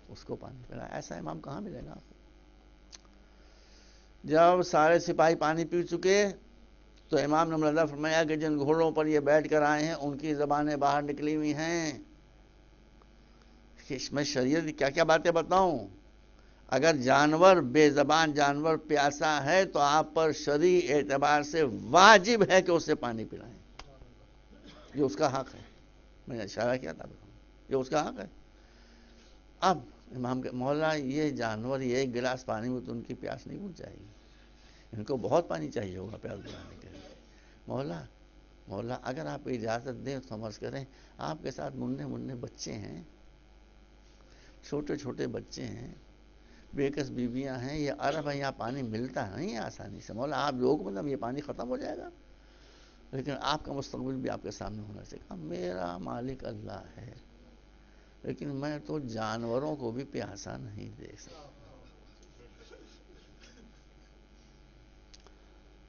اس کو پانی پلایا. ایسا امام کہاں ملے گا آپ کو؟ جب سارے سپاہی پانی پی چکے تو امام نے ملحظہ فرمایا کہ جن گھوڑوں پر یہ بیٹھ کر آئے ہیں ان کی زبانیں باہر نکلی ہوئی ہیں. اس میں شریعت کیا کیا باتیں بتاؤں. اگر جانور، بے زبان جانور پیاسا ہے تو آپ پر شرعی اعتبار سے واجب ہے کہ اسے پانی پلائیں. یہ اس کا حق ہے. میں نے اشارہ کیا تھا، یہ اس کا حق ہے. اب امام کے مولا یہ جانور یہ ایک گلاس پانی میں تو ان کی پیاس نہیں بجھ جائے گی، ان کو بہت پانی چاہیے ہوگا پیاس بجھانے کے لیے. مولا اگر آپ اجازت دیں تو فرض کریں آپ کے ساتھ مننے بچے ہیں، چھوٹے چھوٹے بچے ہیں، بے کس بیویاں ہیں، یہ عرب ہے، یہاں پانی ملتا نہیں ہے آسانی سے. مولا آپ لوگ مطلب یہ پانی ختم ہو جائے گا، لیکن آپ کا مستقبل بھی آپ کے سامنے ہونا چاہیے. میرا مالک اللہ ہے، لیکن میں تو جانوروں کو بھی پیاسا نہیں دیکھ سکتا.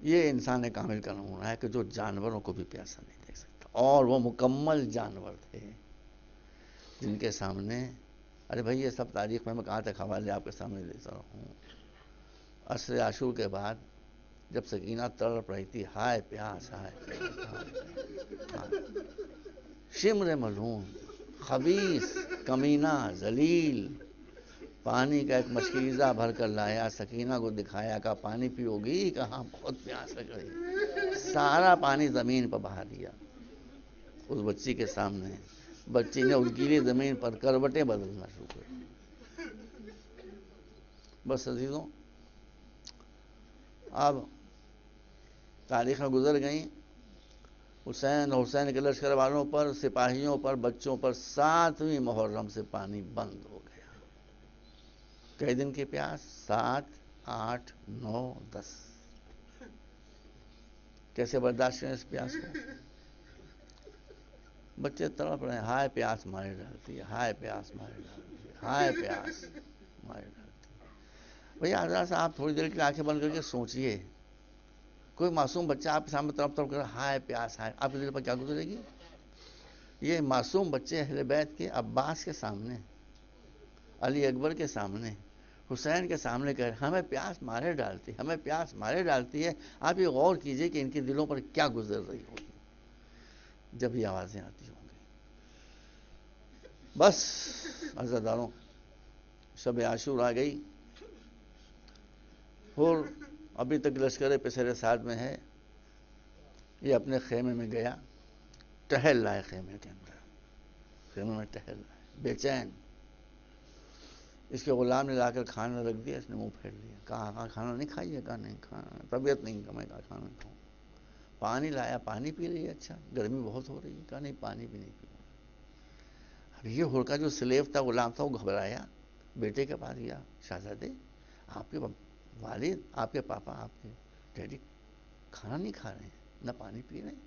یہ انسان کامل کا نمونہ ہے کہ جو جانوروں کو بھی پیاسا نہیں دیکھ سکتا. اور وہ مکمل جانور تھے جن کے سامنے، ارے بھائی یہ سب تاریخ میں کہاں تک حوالے آپ کے سامنے دیتا رہا ہوں. عصر عاشور کے بعد جب سکینہ تڑپ رہی تھی، ہائے پیاس ہائے پیاس، شمر ملعون، خبیث، کمینہ، ذلیل، پانی کا ایک مشکیزہ بھر کر لایا، سکینہ کو دکھایا، کہا پانی پیو گی؟ کہاں بہت پیاس لگ رہی. سارا پانی زمین پر بہا دیا اس بچی کے سامنے. بچی نے اس گیلی زمین پر کروٹیں بدلنا شروع کر دی. بس عزیزوں، اب تاریخیں گزر گئیں. حسین کے لشکر والوں پر، سپاہیوں پر، بچوں پر 7ویں محرم سے پانی بند ہو گیا. کئی دن کی پیاس؟ 7، 8، 9، 10. کیسے برداشت کریں اس پیاس کو؟ بچے تڑپ رہے ہیں، ہائے پیاس مارے ڈالتی ہے، ہائے پیاس مارے ڈالتی ہے، ہائے پیاس مارے ڈالتی ہے. بھئی حضرت صاحب آپ تھوڑی دیر کے لیے آنکھیں بند کر کے سوچئے، کوئی معصوم بچہ آپ کے سامنے تڑپ تڑپ کر ہائے پیاس ہائے، آپ کے دل پر کیا گزرے گی؟ یہ معصوم بچے اہل بیت کے عباس کے سامنے، علی اکبر کے سامنے، حسین کے سامنے کہہ رہے ہمیں پیاس مارے ڈالتی، ہمیں پیاس مارے ڈالتی ہے. آپ یہ غور کیجئے کہ ان کے دلوں پر کیا گزر رہی ہوگی جب یہ آوازیں آتی ہوں گی. بس عزیزداروں، شب عاشور آ گئی، اور ابھی تک لشکر پسر سعد میں ہے. یہ اپنے خیمے میں گیا، ٹہل رہا ہے خیمے کے اندر، خیمے میں ٹہل رہا ہے بے چین. اس کے غلام نے لا کر کھانا رکھ دیا، اس نے منہ پھیر لیا. کہا کھانا نہیں کھائیے؟ کہا نہیں کھانا، طبیعت نہیں. میں کہا کھانا نہیں کھاؤں. پانی لایا، پانی پی رہی ہے. اچھا گرمی بہت ہو رہی ہے. کہا نہیں پانی بھی نہیں پیوں. اب یہ ہڑکا جو سلیف تھا، غلام تھا، وہ گھبرایا، بیٹے کے پاس گیا. شہزادے، آپ کے والد، آپ کے پاپا، آپ کے ڈیڈی کھانا نہیں کھا رہے ہیں، نہ پانی پی رہے ہیں.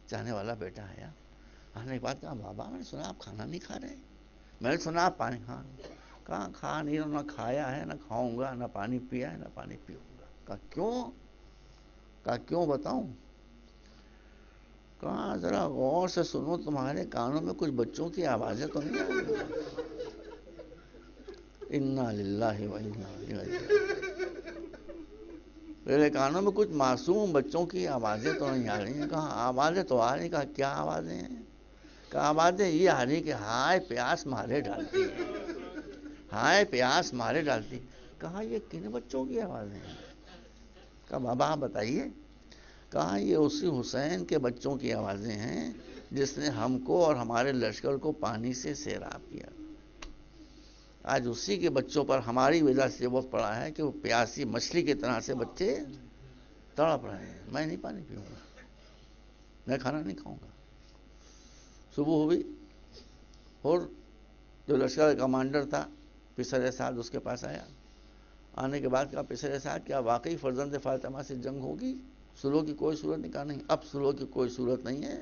چاہنے والا بیٹا آیا، نے ایک بات کہا، بابا میں نے سنا آپ کھانا نہیں کھا رہے ہیں. میں نے سنا آپ پانی کہاں کھا نہیں رہا، نہ کھایا ہے، نہ کھاؤں گا، نہ پانی پیا ہے، نہ پانی پیوں گا. کہا کیوں؟ کہا کیوں بتاؤں؟ کہا ذرا غور سے سنو، تمہارے کانوں میں کچھ بچوں کی آوازیں تو نہیں آ رہی؟ انا للہ و انا الیہ راجعون. میرے کانوں میں کچھ معصوم بچوں کی آوازیں تو نہیں آ رہی ہیں. کہا آوازیں تو آ رہی ہیں. کہا کیا آوازیں ہیں؟ کہ آوازیں یہ آ رہی کہ ہائے پیاس مارے ڈالتی ہے، ہائے پیاس مارے ڈالتی. کہا یہ کن بچوں کی آوازیں ہیں؟ کہا بابا آپ بتائیے. کہا یہ اسی حسین کے بچوں کی آوازیں ہیں جس نے ہم کو اور ہمارے لشکر کو پانی سے سیراب کیا. آج اسی کے بچوں پر ہماری وجہ سے وہ پڑا ہے کہ وہ پیاسی مچھلی کی طرح سے بچے تڑپ رہے ہیں. میں نہیں پانی پیوں گا، میں کھانا نہیں کھاؤں گا. صبح ہوئی اور جو لشکر کا کمانڈر تھا پسر سعد اس کے پاس آیا. آنے کے بعد کہا پسر سعد کیا واقعی فرزند فاطمہ سے جنگ ہوگی؟ سلو کی کوئی صورت نہیں. کہا نہیں، اب سلو کی کوئی صورت نہیں ہے،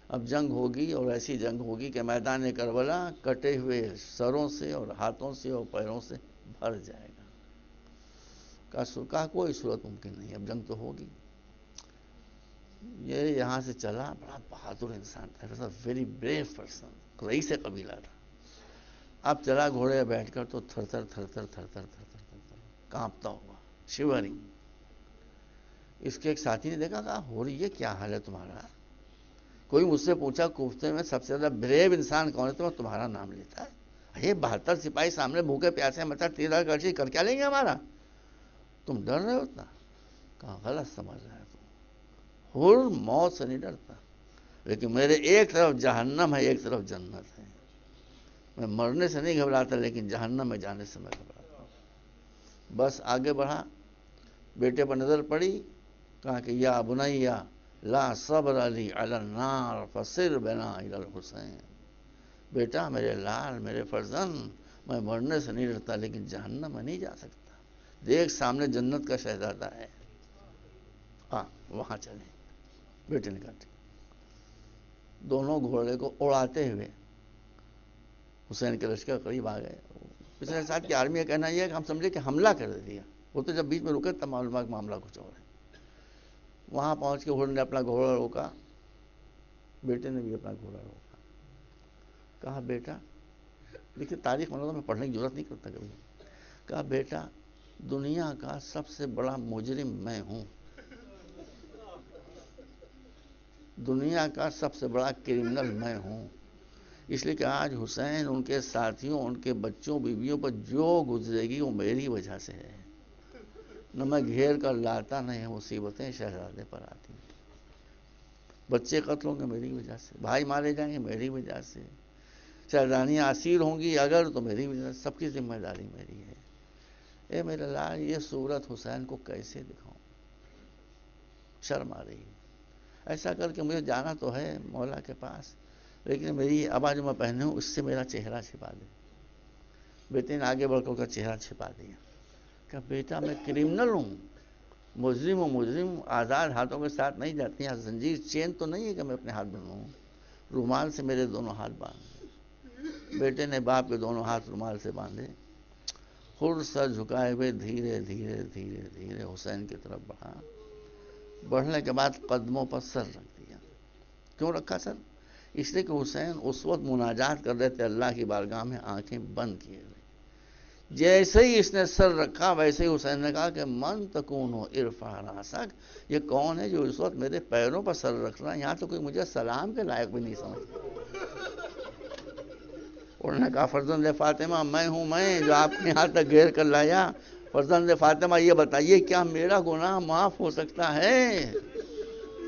اب جنگ ہوگی اور ایسی جنگ ہوگی کہ میدان کربلا کٹے ہوئے سروں سے اور ہاتھوں سے اور پیروں سے بھر جائے گا. کہا کوئی صورت ممکن نہیں، اب جنگ تو ہوگی. یہ یہاں سے چلا، بڑا بہادر انسان تھا، ویری بریو پرسن، رئیس قبیلہ تھا. اب چلا گھوڑے بیٹھ کر تو تھر تھر تھر تھر تھر تھر تھر تھر کانپتا ہوا، شیورنگ. اس کے ایک ساتھی نے دیکھا، کہا ہو رہی ہے کیا حال ہے تمہارا؟ کوئی مجھ سے پوچھا کوفتے میں سب سے زیادہ بریو انسان کون ہے تو میں تمہارا نام لیتا ہے. یہ 72 سپاہی سامنے بھوکے پیاسے مچا تیرا کرچی کر کیا لیں گے ہمارا؟ تم ڈر رہے ہو اتنا؟ کہا غلط سمجھ رہے ہو تم، ہر موت سے نہیں ڈرتا، لیکن میرے ایک طرف جہنم ہے ایک طرف جنت ہے. میں مرنے سے نہیں گھبراتا لیکن جہنم میں جانے سے میں گھبراتا ہوں. بس آگے بڑھا، بیٹے پر نظر پڑی، کہا کہ یا بنیا لا صبر علی علی النار فسر بنا الی الحسین. بیٹا میرے لال میرے فرزند، میں مرنے سے نہیں ڈرتا لیکن جہنم میں نہیں جا سکتا. دیکھ سامنے جنت کا شہزادہ ہے، ہاں وہاں چلیں. بیٹے نے کہا دونوں گھوڑے کو اڑاتے ہوئے حسین کے لشکر قریب آ گئے. پچھلے ساتھ کی آرمی کا کہنا یہ ہے کہ ہم سمجھے کہ حملہ کر دیا، وہ تو جب بیچ میں رکے تب معاملہ کچھ اور ہے. وہاں پہنچ کے انہوں نے اپنا گھوڑا روکا، بیٹے نے بھی اپنا گھوڑا روکا. کہا بیٹا، دیکھیے تاریخ میں پڑھنے کی ضرورت نہیں کرتا کبھی. کہا بیٹا دنیا کا سب سے بڑا مجرم میں ہوں، دنیا کا سب سے بڑا کرمنل میں ہوں. اس لیے کہ آج حسین ان کے ساتھیوں ان کے بچوں بیویوں پر جو گزرے گی وہ میری وجہ سے ہے. نہ میں گھیر کر لاتا نہیں، مصیبتیں شہزادے پر آتی ہیں. بچے قتل ہوں گے میری وجہ سے، بھائی مارے جائیں گے میری وجہ سے، شہزادیاں اسیر ہوں گی اگر تو میری وجہ سے، سب کی ذمہ داری میری ہے. اے میرے لال یہ صورت حسین کو کیسے دکھاؤں؟ شرم آ رہی. ایسا کر کے مجھے جانا تو ہے مولا کے پاس، لیکن میری ابا جو میں پہنے ہوں اس سے میرا چہرہ چھپا دے. بیٹے نے آگے بڑھ کر کا چہرہ چھپا دیا. کہ بیٹا میں کرمنل ہوں، مجرم ہوں، مجرم آزاد ہاتھوں کے ساتھ نہیں جاتی ہیں. زنجیر چین تو نہیں ہے کہ میں اپنے ہاتھ بنواؤں، رومال سے میرے دونوں ہاتھ باندھ. بیٹے نے باپ کے دونوں ہاتھ رومال سے باندھے، خود سر جھکائے ہوئے دھیرے دھیرے دھیرے دھیرے حسین کی طرف بڑھا. بڑھنے کے بعد قدموں پر سر رکھ دیا. کیوں رکھا سر؟ اس لیے کہ حسین اس وقت مناجات کر رہے تھے اللہ کی بارگاہ میں آنکھیں بند کیے ہوئے. جیسے ہی اس نے سر رکھا ویسے ہی حسین نے کہا کہ من تکون ارفع راسک. یہ کون ہے جو اس وقت میرے پیروں پر سر رکھ رہا ہے؟ یہاں تو کوئی مجھے سلام کے لائق بھی نہیں سمجھتا. انہوں نے کہا فرزند فاطمہ میں ہوں، میں جو آپ نے یہاں تک گھیر کر لایا. فرزند فاطمہ یہ بتائیے کیا میرا گناہ معاف ہو سکتا ہے؟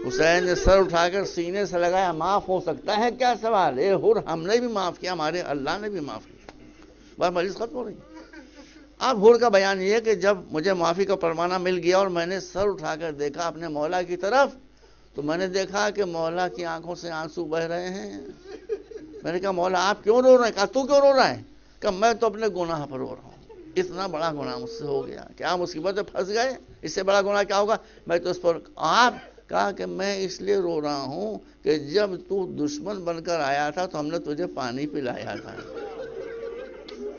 حسین نے سر اٹھا کر سینے سے لگایا. معاف ہو سکتا ہے کیا سوال؟ اے حر ہم نے بھی معاف کیا، ہمارے اللہ نے بھی معاف کیا. بس مجلس ختم ہو رہی. اب حر کا بیان یہ ہے کہ جب مجھے معافی کا فرمانہ مل گیا اور میں نے سر اٹھا کر دیکھا اپنے مولا کی طرف تو میں نے دیکھا کہ مولا کی آنکھوں سے آنسو بہ رہے ہیں. میں نے کہا مولا آپ کیوں رو رہے ہیں؟ کہا تو کیوں رو رہا ہے؟ کہ میں تو اپنے گناہ پر رو رہا ہوں، اتنا بڑا گناہ مجھ سے ہو گیا. کیا مصیبت میں پھنس گئے؟ اس سے بڑا گناہ کیا ہوگا؟ میں تو اس پر آپ کہا کہ میں اس لیے رو رہا ہوں کہ جب تو دشمن بن کر آیا تھا تو ہم نے تجھے پانی پلایا تھا،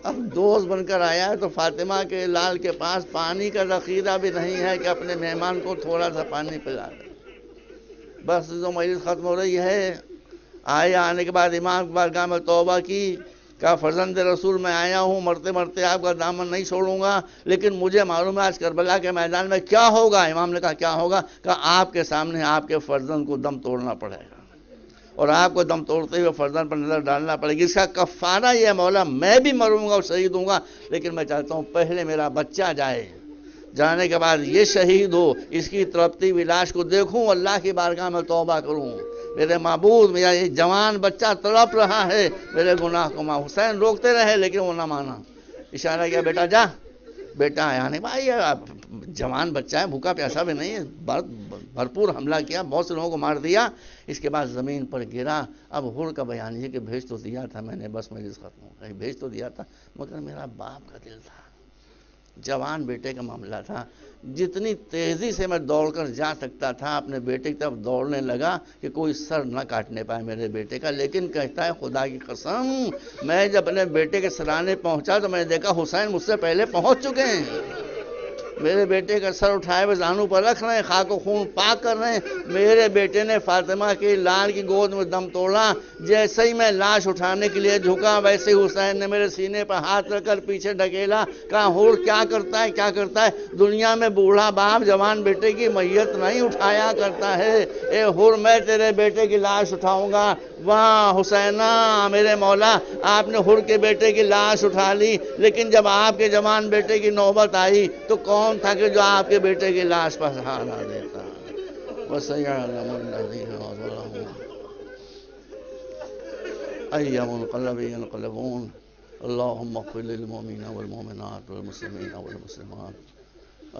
اب دوست بن کر آیا ہے تو فاطمہ کے لال کے پاس پانی کا ذخیرہ بھی نہیں ہے کہ اپنے مہمان کو تھوڑا سا پانی پلا دے. بس جو مجلس ختم ہو رہی ہے. آنے کے بعد امام کی بارگاہ میں توبہ کی. کہا فرزند رسول میں آیا ہوں، مرتے مرتے آپ کا دامن نہیں چھوڑوں گا، لیکن مجھے معلوم ہے آج کربلا کے میدان میں کیا ہوگا. امام نے کہا کیا ہوگا؟ کہا آپ کے سامنے آپ کے فرزند کو دم توڑنا پڑے گا. اور آپ کو دم توڑتے ہوئے فرزند پر نظر ڈالنا پڑے گی. اس کا کفارہ یہ ہے مولا میں بھی مروں گا اور شہید ہوں گا، لیکن میں چاہتا ہوں پہلے میرا بچہ جائے، جانے کے بعد یہ شہید ہو، اس کی تڑپتی ہوئی لاش کو دیکھوں، اللہ کی بارگاہ میں توبہ کروں. میرے معبود میرا یہ جوان بچہ تڑپ رہا ہے، میرے گناہ کو معاف. حسین روکتے رہے لیکن وہ نہ مانا. اشارہ کیا بیٹا جا. بیٹا آیا نہیں بھائی، جوان بچہ ہے، بھوکا پیاسا بھی نہیں ہے، بھرپور حملہ کیا، بہت سے لوگوں کو مار دیا. اس کے بعد زمین پر گرا. اب حر کا بیان یہ کہ بھیج تو دیا تھا میں نے، بس مجلس ختم ہو گئی، بھیج تو دیا تھا مگر میرا باپ کا دل تھا، جوان بیٹے کا معاملہ تھا. جتنی تیزی سے میں دوڑ کر جا سکتا تھا اپنے بیٹے کی طرف دوڑنے لگا کہ کوئی سر نہ کاٹنے پائے میرے بیٹے کا. لیکن کہتا ہے خدا کی قسم میں جب اپنے بیٹے کے سرانے پہنچا تو میں نے دیکھا حسین مجھ سے پہلے پہنچ چکے ہیں. میرے بیٹے کا سر اٹھائے ہوئے زانو پر رکھ رہے ہیں، خاک و خون پاک کر رہے ہیں. میرے بیٹے نے فاطمہ کی لال کی گود میں دم توڑا. جیسے ہی میں لاش اٹھانے کے لیے جھکا ویسے ہی حسین نے میرے سینے پر ہاتھ رکھ کر پیچھے ڈھکیلا. کہا حور کیا کرتا ہے کیا کرتا ہے، دنیا میں بوڑھا باپ جوان بیٹے کی میت نہیں اٹھایا کرتا ہے. اے حور میں تیرے بیٹے کی لاش اٹھاؤں گا. واہ حسینہ میرے مولا، آپ نے حر کے بیٹے کی لاش اٹھا لی، لیکن جب آپ کے جوان بیٹے کی نوبت آئی تو کون تھا کہ جو آپ کے بیٹے کی لاش پر سہارا دیتا. وَسَيَعْلَمُ الَّذِينَ ظَلَمُوا أَيَّ مُنقَلَبٍ يَنقَلِبُونَ. اللهم اغفر للمؤمنين والمؤمنات والمسلمين والمسلمات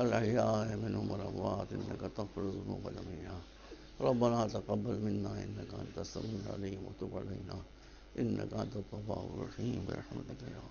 الأحياء منهم والأموات إنك تغفر الذنوب جميعا. ربنا تقبل منا إنك أنت السميع العليم وتب علينا إنك أنت التواب الرحيم برحمتك يا